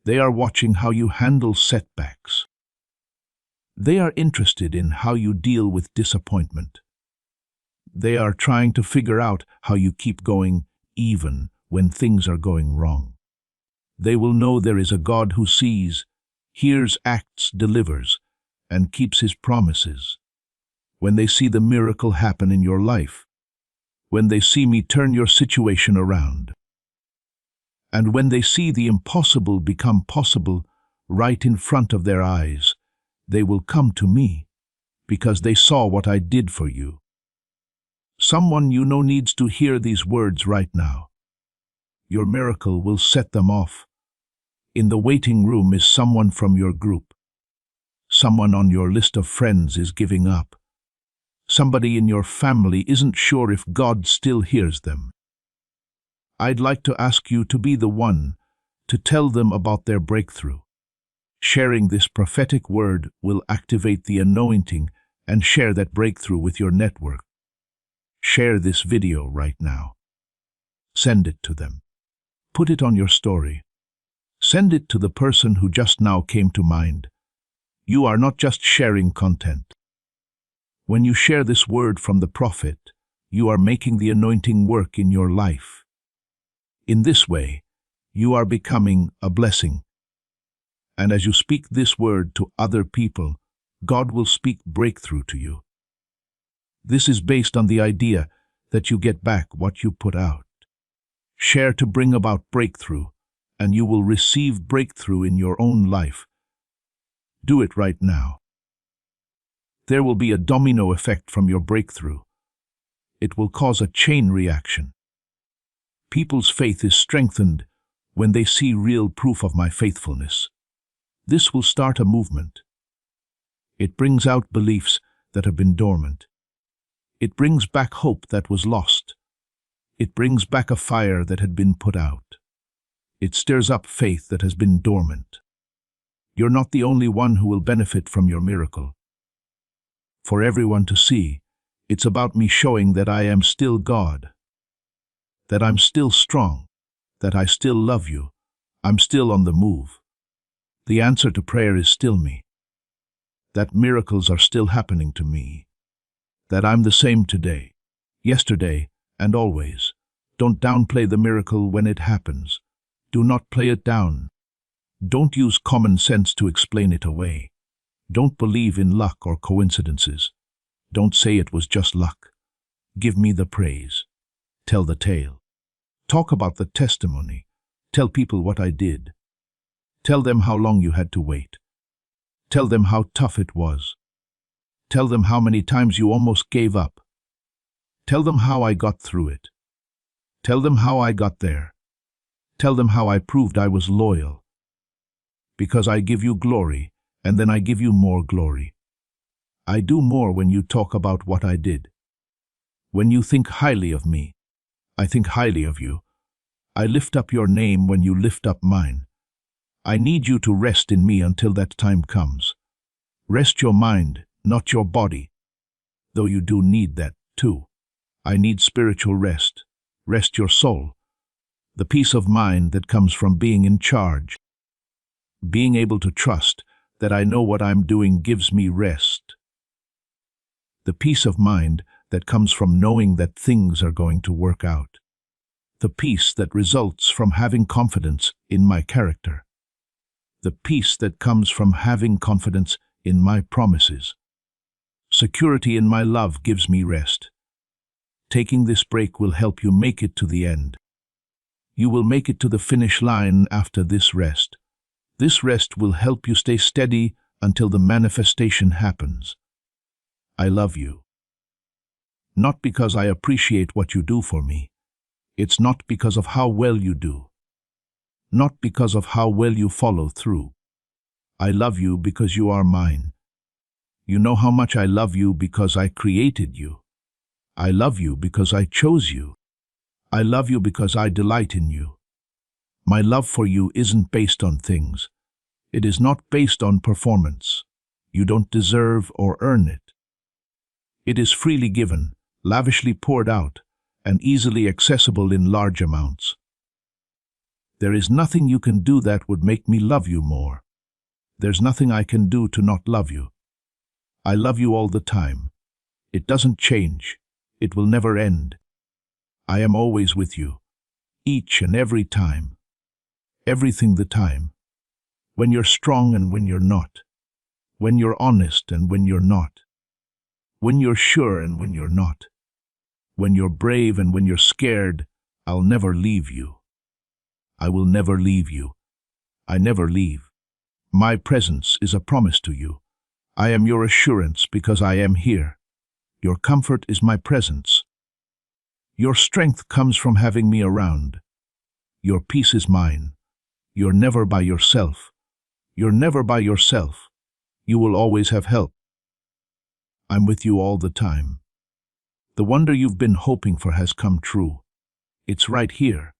They are watching how you handle setbacks. They are interested in how you deal with disappointment. They are trying to figure out how you keep going even when things are going wrong. They will know there is a God who sees, hears, acts, delivers, and keeps his promises. When they see the miracle happen in your life, when they see me turn your situation around, and when they see the impossible become possible right in front of their eyes, they will come to me because they saw what I did for you. Someone you know needs to hear these words right now. Your miracle will set them off. In the waiting room is someone from your group. Someone on your list of friends is giving up. Somebody in your family isn't sure if God still hears them. I'd like to ask you to be the one to tell them about their breakthrough. Sharing this prophetic word will activate the anointing and share that breakthrough with your network. Share this video right now. Send it to them. Put it on your story. Send it to the person who just now came to mind. You are not just sharing content. When you share this word from the prophet, you are making the anointing work in your life. In this way, you are becoming a blessing. And as you speak this word to other people, God will speak breakthrough to you. This is based on the idea that you get back what you put out. Share to bring about breakthrough, and you will receive breakthrough in your own life. Do it right now. There will be a domino effect from your breakthrough. It will cause a chain reaction. People's faith is strengthened when they see real proof of my faithfulness. This will start a movement. It brings out beliefs that have been dormant. It brings back hope that was lost. It brings back a fire that had been put out. It stirs up faith that has been dormant. You're not the only one who will benefit from your miracle. For everyone to see, it's about me showing that I am still God, that I'm still strong, that I still love you, I'm still on the move. The answer to prayer is still me, that miracles are still happening to me, that I'm the same today, yesterday, and always. Don't downplay the miracle when it happens. Do not play it down. Don't use common sense to explain it away. Don't believe in luck or coincidences. Don't say it was just luck. Give me the praise. Tell the tale. Talk about the testimony. Tell people what I did. Tell them how long you had to wait. Tell them how tough it was. Tell them how many times you almost gave up. Tell them how I got through it. Tell them how I got there. Tell them how I proved I was loyal. Because I give you glory, and then I give you more glory. I do more when you talk about what I did. When you think highly of me, I think highly of you. I lift up your name when you lift up mine. I need you to rest in me until that time comes. Rest your mind, not your body, though you do need that too. I need spiritual rest. Rest your soul. The peace of mind that comes from being in charge. Being able to trust that I know what I'm doing gives me rest. The peace of mind that comes from knowing that things are going to work out. The peace that results from having confidence in my character. The peace that comes from having confidence in my promises. Security in my love gives me rest. Taking this break will help you make it to the end. You will make it to the finish line after this rest. This rest will help you stay steady until the manifestation happens. I love you. Not because I appreciate what you do for me. It's not because of how well you do. Not because of how well you follow through. I love you because you are mine. You know how much I love you because I created you. I love you because I chose you. I love you because I delight in you. My love for you isn't based on things. It is not based on performance. You don't deserve or earn it. It is freely given, lavishly poured out, and easily accessible in large amounts. There is nothing you can do that would make me love you more. There's nothing I can do to not love you. I love you all the time. It doesn't change. It will never end. I am always with you, each and every time. Everything the time. When you're strong and when you're not. When you're honest and when you're not. When you're sure and when you're not. When you're brave and when you're scared, I'll never leave you. I will never leave you. I never leave. My presence is a promise to you. I am your assurance because I am here. Your comfort is my presence. Your strength comes from having me around. Your peace is mine. You're never by yourself. You're never by yourself. You will always have help. I'm with you all the time. The wonder you've been hoping for has come true. It's right here.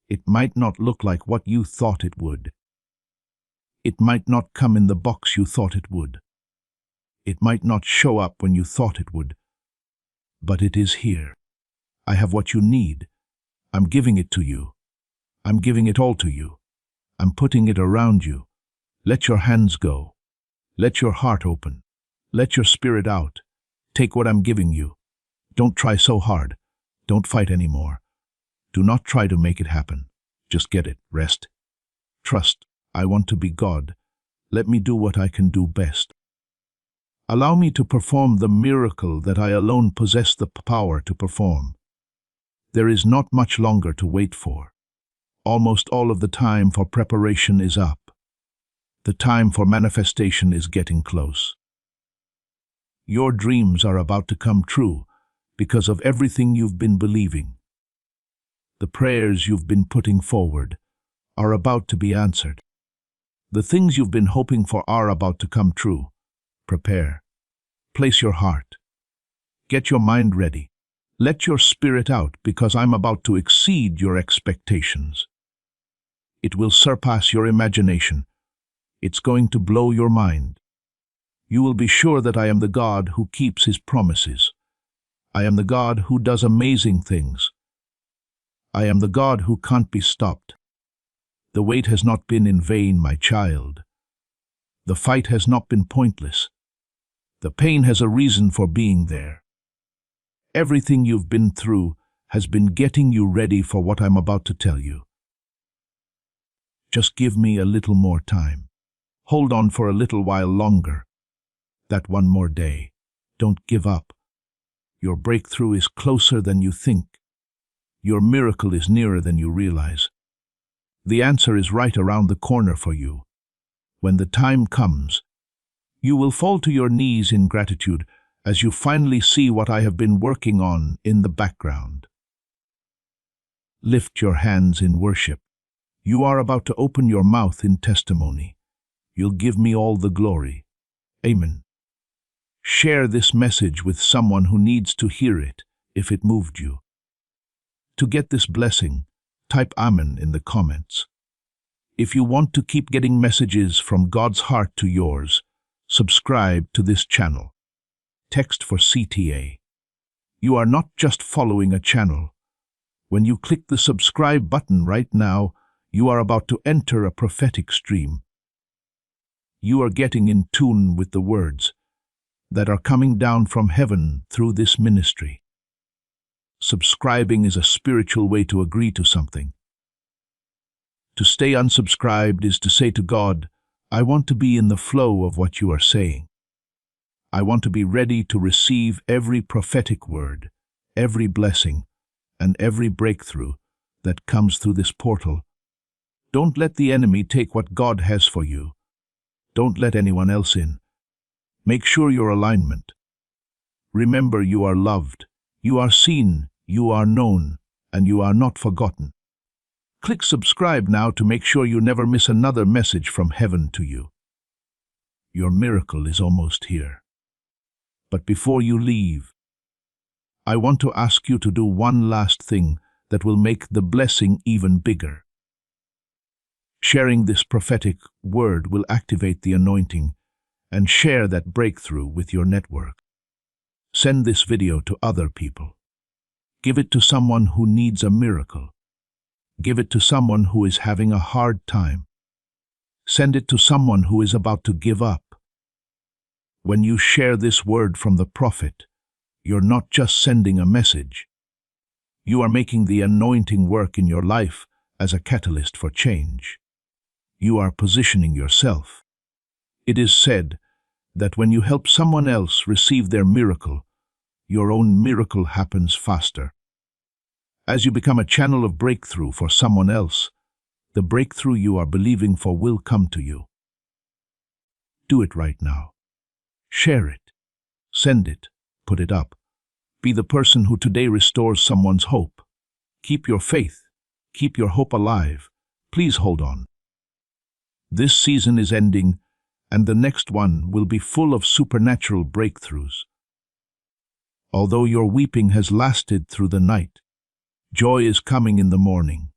It might not look like what you thought it would. It might not come in the box you thought it would. It might not show up when you thought it would. But it is here. I have what you need. I'm giving it to you. I'm giving it all to you. I'm putting it around you. Let your hands go. Let your heart open. Let your spirit out. Take what I'm giving you. Don't try so hard. Don't fight anymore. Do not try to make it happen. Just get it. Rest. Trust. I want to be God. Let me do what I can do best. Allow me to perform the miracle that I alone possess the power to perform. There is not much longer to wait for. Almost all of the time for preparation is up. The time for manifestation is getting close. Your dreams are about to come true because of everything you've been believing. The prayers you've been putting forward are about to be answered. The things you've been hoping for are about to come true. Prepare. Place your heart. Get your mind ready. Let your spirit out, because I'm about to exceed your expectations. It will surpass your imagination. It's going to blow your mind. You will be sure that I am the God who keeps his promises. I am the God who does amazing things. I am the God who can't be stopped. The wait has not been in vain, my child. The fight has not been pointless. The pain has a reason for being there. Everything you've been through has been getting you ready for what I'm about to tell you. Just give me a little more time. Hold on for a little while longer. That one more day. Don't give up. Your breakthrough is closer than you think. Your miracle is nearer than you realize. The answer is right around the corner for you. When the time comes, you will fall to your knees in gratitude as you finally see what I have been working on in the background. Lift your hands in worship. You are about to open your mouth in testimony. You'll give me all the glory. Amen. Share this message with someone who needs to hear it if it moved you. To get this blessing, type Amen in the comments. If you want to keep getting messages from God's heart to yours, subscribe to this channel. Text for CTA. You are not just following a channel. When you click the subscribe button right now, you are about to enter a prophetic stream. You are getting in tune with the words that are coming down from heaven through this ministry. Subscribing is a spiritual way to agree to something. To stay unsubscribed is to say to God, I want to be in the flow of what you are saying. I want to be ready to receive every prophetic word, every blessing, and every breakthrough that comes through this portal. Don't let the enemy take what God has for you. Don't let anyone else in. Make sure your alignment. Remember, you are loved, you are seen, you are known, and you are not forgotten. Click subscribe now to make sure you never miss another message from heaven to you. Your miracle is almost here. But before you leave, I want to ask you to do one last thing that will make the blessing even bigger. Sharing this prophetic word will activate the anointing and share that breakthrough with your network. Send this video to other people. Give it to someone who needs a miracle. Give it to someone who is having a hard time. Send it to someone who is about to give up. When you share this word from the prophet, you're not just sending a message. You are making the anointing work in your life as a catalyst for change. You are positioning yourself. It is said that when you help someone else receive their miracle, your own miracle happens faster. As you become a channel of breakthrough for someone else, the breakthrough you are believing for will come to you. Do it right now. Share it. Send it. Put it up. Be the person who today restores someone's hope. Keep your faith. Keep your hope alive. Please hold on. This season is ending, and the next one will be full of supernatural breakthroughs. Although your weeping has lasted through the night, joy is coming in the morning.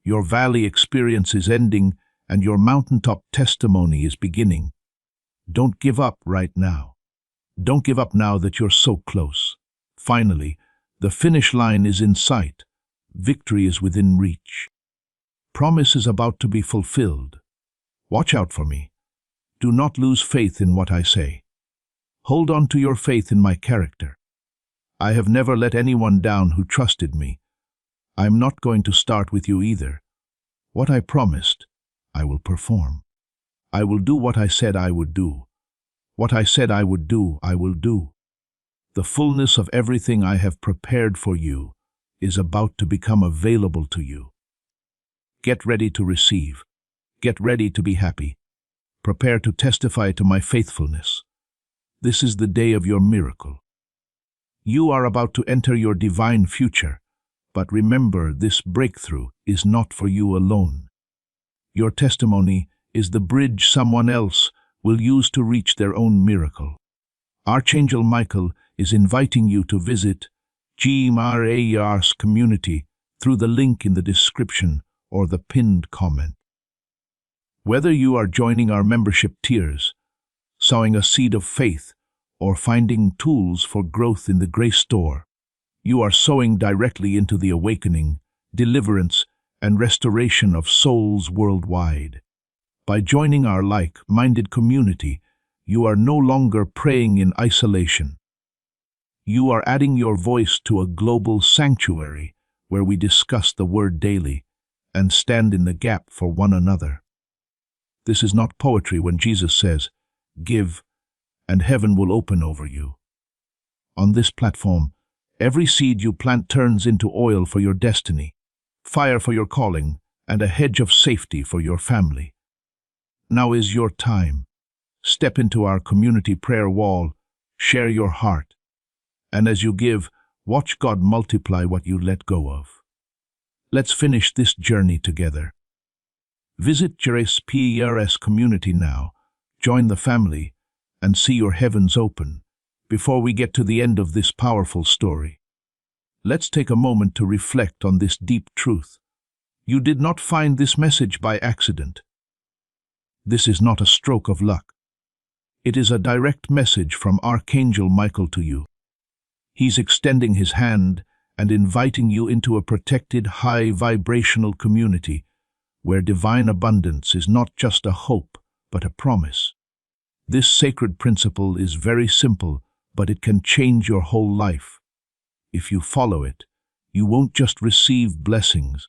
Your valley experience is ending and your mountaintop testimony is beginning. Don't give up right now. Don't give up now that you're so close. Finally, the finish line is in sight. Victory is within reach. Promise is about to be fulfilled. Watch out for me. Do not lose faith in what I say. Hold on to your faith in my character. I have never let anyone down who trusted me. I am not going to start with you either. What I promised, I will perform. I will do what I said I would do. What I said I would do, I will do. The fullness of everything I have prepared for you is about to become available to you. Get ready to receive. Get ready to be happy. Prepare to testify to my faithfulness. This is the day of your miracle. You are about to enter your divine future, but remember, this breakthrough is not for you alone. Your testimony is the bridge someone else will use to reach their own miracle. Archangel Michael is inviting you to visit GMRAR's community through the link in the description or the pinned comment. Whether you are joining our membership tiers, sowing a seed of faith, or finding tools for growth in the grace store, you are sowing directly into the awakening, deliverance, and restoration of souls worldwide. By joining our like-minded community, you are no longer praying in isolation. You are adding your voice to a global sanctuary where we discuss the Word daily and stand in the gap for one another. This is not poetry when Jesus says, "Give, and heaven will open over you." On this platform, every seed you plant turns into oil for your destiny, fire for your calling, and a hedge of safety for your family. Now is your time. Step into our community prayer wall, share your heart, and as you give, watch God multiply what you let go of. Let's finish this journey together. Visit GRACE's community now, join the family, and see your heavens open. Before we get to the end of this powerful story, let's take a moment to reflect on this deep truth. You did not find this message by accident. This is not a stroke of luck. It is a direct message from Archangel Michael to you. He's extending his hand and inviting you into a protected, high-vibrational community where divine abundance is not just a hope, but a promise. This sacred principle is very simple, but it can change your whole life. If you follow it, you won't just receive blessings.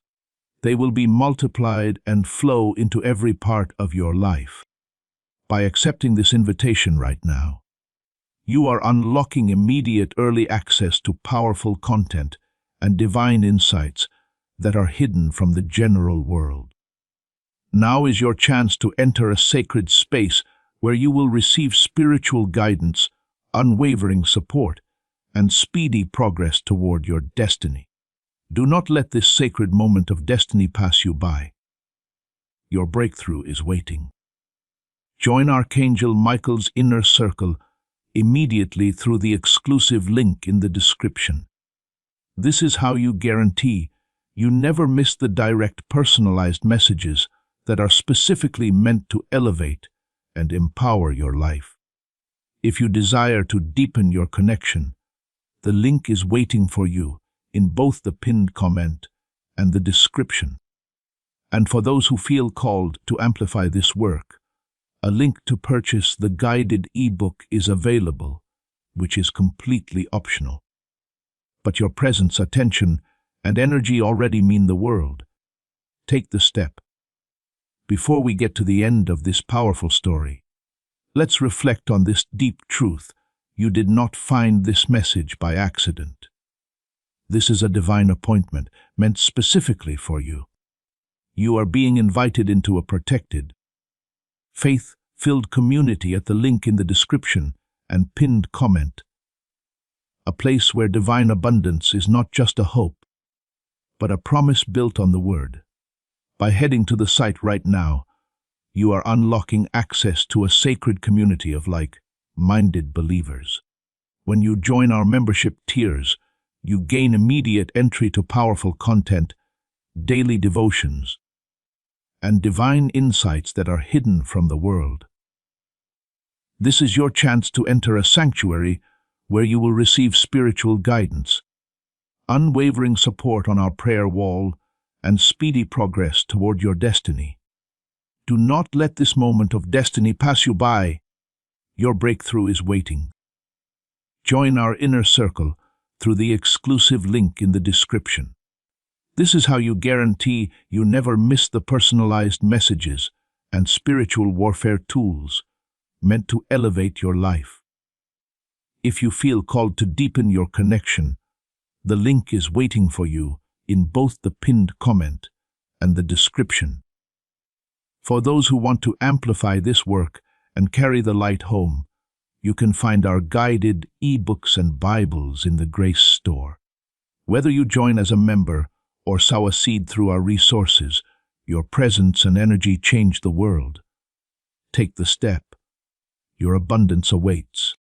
They will be multiplied and flow into every part of your life. By accepting this invitation right now, you are unlocking immediate early access to powerful content and divine insights that are hidden from the general world. Now is your chance to enter a sacred space where you will receive spiritual guidance, unwavering support, and speedy progress toward your destiny. Do not let this sacred moment of destiny pass you by. Your breakthrough is waiting. Join Archangel Michael's inner circle immediately through the exclusive link in the description. This is how you guarantee you never miss the direct, personalized messages that are specifically meant to elevate and empower your life. If you desire to deepen your connection, the link is waiting for you in both the pinned comment and the description. And for those who feel called to amplify this work, a link to purchase the guided ebook is available, which is completely optional. But your presence, attention, and energy already mean the world. Take the step. Before we get to the end of this powerful story, let's reflect on this deep truth. You did not find this message by accident. This is a divine appointment meant specifically for you. You are being invited into a protected, faith-filled community at the link in the description and pinned comment. A place where divine abundance is not just a hope, but a promise built on the Word. By heading to the site right now, you are unlocking access to a sacred community of like-minded believers. When you join our membership tiers, you gain immediate entry to powerful content, daily devotions, and divine insights that are hidden from the world. This is your chance to enter a sanctuary where you will receive spiritual guidance, unwavering support on our prayer wall, and speedy progress toward your destiny. Do not let this moment of destiny pass you by. Your breakthrough is waiting. Join our inner circle through the exclusive link in the description. This is how you guarantee you never miss the personalized messages and spiritual warfare tools meant to elevate your life. If you feel called to deepen your connection, the link is waiting for you in both the pinned comment and the description. For those who want to amplify this work and carry the light home, you can find our guided ebooks and Bibles in the Grace Store. Whether you join as a member or sow a seed through our resources, your presence and energy change the world. Take the step. Your abundance awaits.